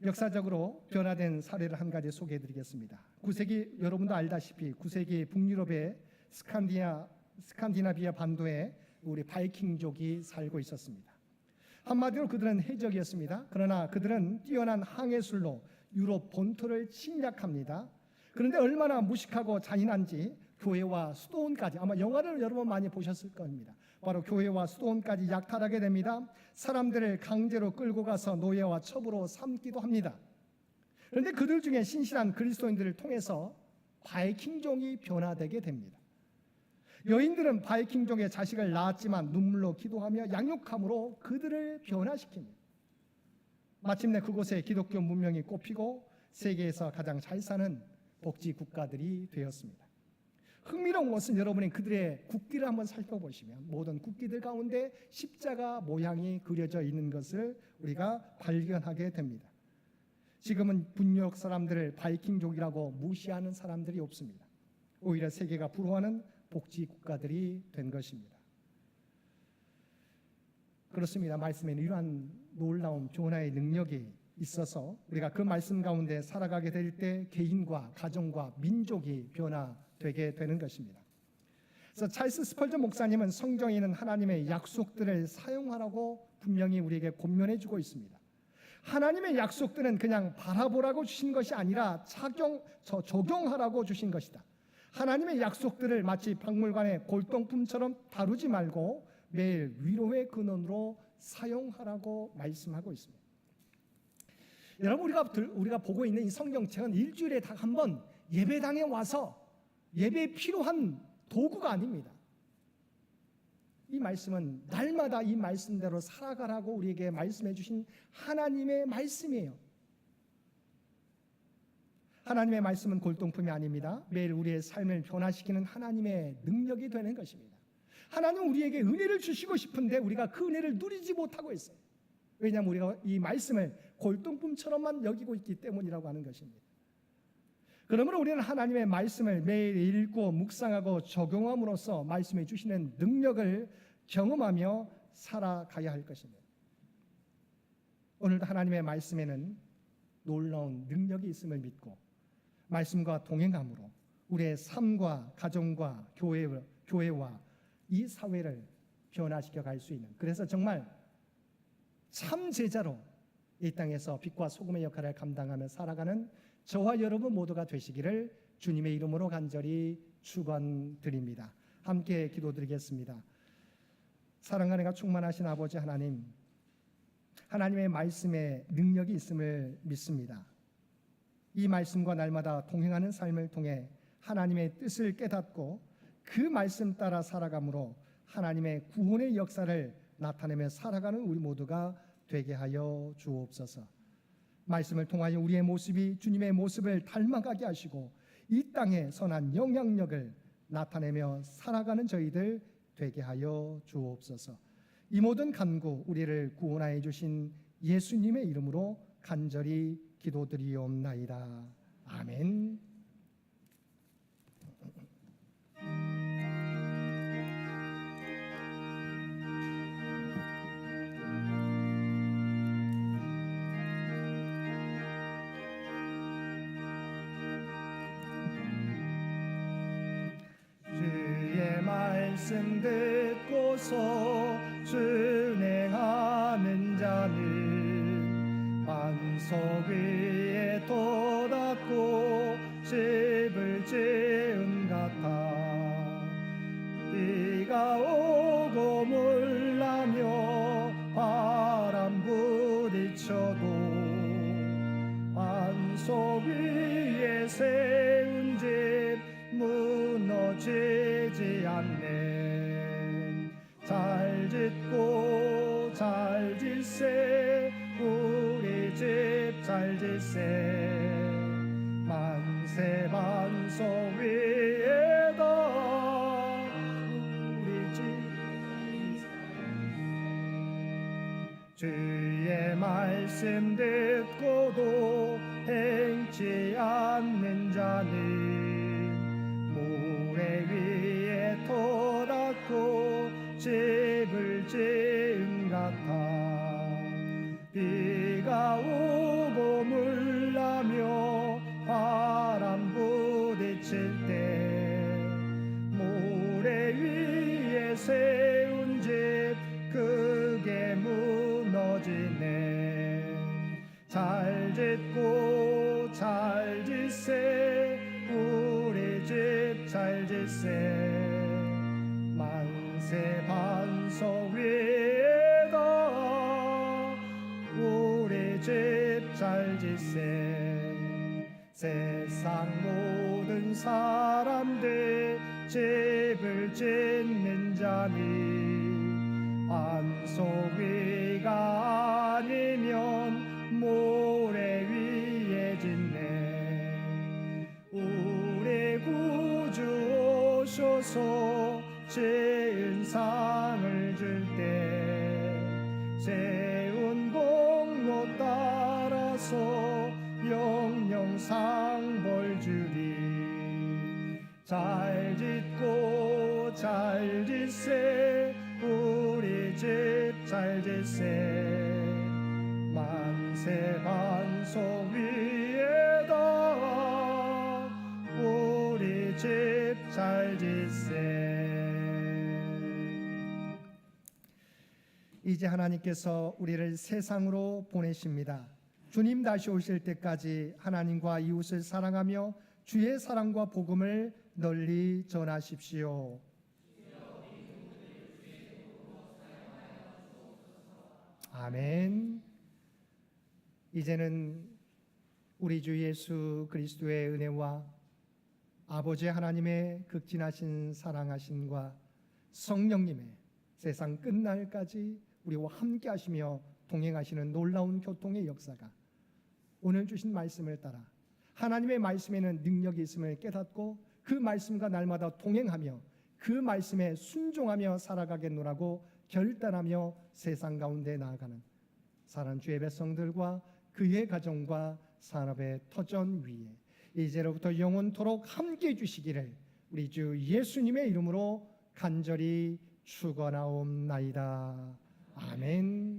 역사적으로 변화된 사례를 한 가지 소개해 드리겠습니다. 9세기 여러분도 알다시피 9세기 북유럽의 스칸디나비아 반도에 우리 바이킹족이 살고 있었습니다. 한마디로 그들은 해적이었습니다. 그러나 그들은 뛰어난 항해술로 유럽 본토를 침략합니다. 그런데 얼마나 무식하고 잔인한지 교회와 수도원까지, 아마 영화를 여러 번 많이 보셨을 겁니다. 바로 교회와 수도원까지 약탈하게 됩니다. 사람들을 강제로 끌고 가서 노예와 첩으로 삼기도 합니다. 그런데 그들 중에 신실한 그리스도인들을 통해서 바이킹족이 변화되게 됩니다. 여인들은 바이킹족의 자식을 낳았지만 눈물로 기도하며 양육함으로 그들을 변화시킵니다. 마침내 그곳에 기독교 문명이 꼽히고 세계에서 가장 잘 사는 복지 국가들이 되었습니다. 흥미로운 것은 여러분이 그들의 국기를 한번 살펴보시면 모든 국기들 가운데 십자가 모양이 그려져 있는 것을 우리가 발견하게 됩니다. 지금은 북유럽 사람들을 바이킹족이라고 무시하는 사람들이 없습니다. 오히려 세계가 부러워하는 복지 국가들이 된 것입니다. 그렇습니다. 말씀에는 이러한 놀라운 변화의 능력이 있어서 우리가 그 말씀 가운데 살아가게 될 때 개인과 가정과 민족이 변화되게 되는 것입니다. 그래서 찰스 스펄전 목사님은 성경에 있는 하나님의 약속들을 사용하라고 분명히 우리에게 권면해 주고 있습니다. 하나님의 약속들은 그냥 바라보라고 주신 것이 아니라 적용하라고 주신 것이다. 하나님의 약속들을 마치 박물관의 골동품처럼 다루지 말고 매일 위로의 근원으로 사용하라고 말씀하고 있습니다. 여러분, 우리가 보고 있는 이 성경책은 일주일에 딱 한 번 예배당에 와서 예배에 필요한 도구가 아닙니다. 이 말씀은 날마다 이 말씀대로 살아가라고 우리에게 말씀해 주신 하나님의 말씀이에요. 하나님의 말씀은 골동품이 아닙니다. 매일 우리의 삶을 변화시키는 하나님의 능력이 되는 것입니다. 하나님은 우리에게 은혜를 주시고 싶은데 우리가 그 은혜를 누리지 못하고 있어요. 왜냐하면 우리가 이 말씀을 골동품처럼만 여기고 있기 때문이라고 하는 것입니다. 그러므로 우리는 하나님의 말씀을 매일 읽고 묵상하고 적용함으로써 말씀해 주시는 능력을 경험하며 살아가야 할 것입니다. 오늘도 하나님의 말씀에는 놀라운 능력이 있음을 믿고 말씀과 동행함으로 우리의 삶과 가정과 교회와 이 사회를 변화시켜 갈 수 있는, 그래서 정말 참 제자로 이 땅에서 빛과 소금의 역할을 감당하며 살아가는 저와 여러분 모두가 되시기를 주님의 이름으로 간절히 축원드립니다. 함께 기도드리겠습니다. 사랑과 은혜가 충만하신 아버지 하나님, 하나님의 말씀에 능력이 있음을 믿습니다. 이 말씀과 날마다 동행하는 삶을 통해 하나님의 뜻을 깨닫고 그 말씀 따라 살아감으로 하나님의 구원의 역사를 나타내며 살아가는 우리 모두가 되게 하여 주옵소서. 말씀을 통하여 우리의 모습이 주님의 모습을 닮아가게 하시고 이 땅에 선한 영향력을 나타내며 살아가는 저희들 되게 하여 주옵소서. 이 모든 간구 우리를 구원하여 주신 예수님의 이름으로 간절히 기도드리옵나이다. 아멘. 주의 말씀 듣고서 순행하는 자는 반석 위에 돋았고 집을 지은 같아. 비가 오고 물나며 바람 부딪혀도 반석 위에 세운 집 무너지지 않네. 잘 짓고 잘 짓세 우리 집 잘 짓세. 만세 반석 위에다 우리 집. 주의 말씀 듣고도 행치 않는 자는 모래 위에 돋았고 집을 지은 같아. 비가 오고 물나며 바람 부딪힐 때 모래 위에 세운 집 크게 무너지네. 잘 짓고 잘 짓세 우리 집 잘 짓세. 만세 반석 위에다 우리 집 잘 짓세. 세상 모든 사람들 집을 짓는 자니 반석 위가 아니면 모래 위에 짓네. 우리 구주 오셔서 지은 상을 줄 때 세운 공로 따라서 영영 상벌 주리. 잘 짓고 잘 짓세 우리 집 잘 짓세. 만세 반석 위에다 우리 집 잘 짓세. 이제 하나님께서 우리를 세상으로 보내십니다. 주님 다시 오실 때까지 하나님과 이웃을 사랑하며 주의 사랑과 복음을 널리 전하십시오. 아멘. 이제는 우리 주 예수 그리스도의 은혜와 아버지 하나님의 극진하신 사랑하심과 성령님의 세상 끝날까지 우리와 함께 하시며 동행하시는 놀라운 교통의 역사가 오늘 주신 말씀을 따라 하나님의 말씀에는 능력이 있음을 깨닫고 그 말씀과 날마다 동행하며 그 말씀에 순종하며 살아가겠노라고 결단하며 세상 가운데 나아가는 사랑 주의 백성들과 그의 가정과 산업의 터전 위에 이제로부터 영원토록 함께해 주시기를 우리 주 예수님의 이름으로 간절히 축원하옵나이다. 아멘.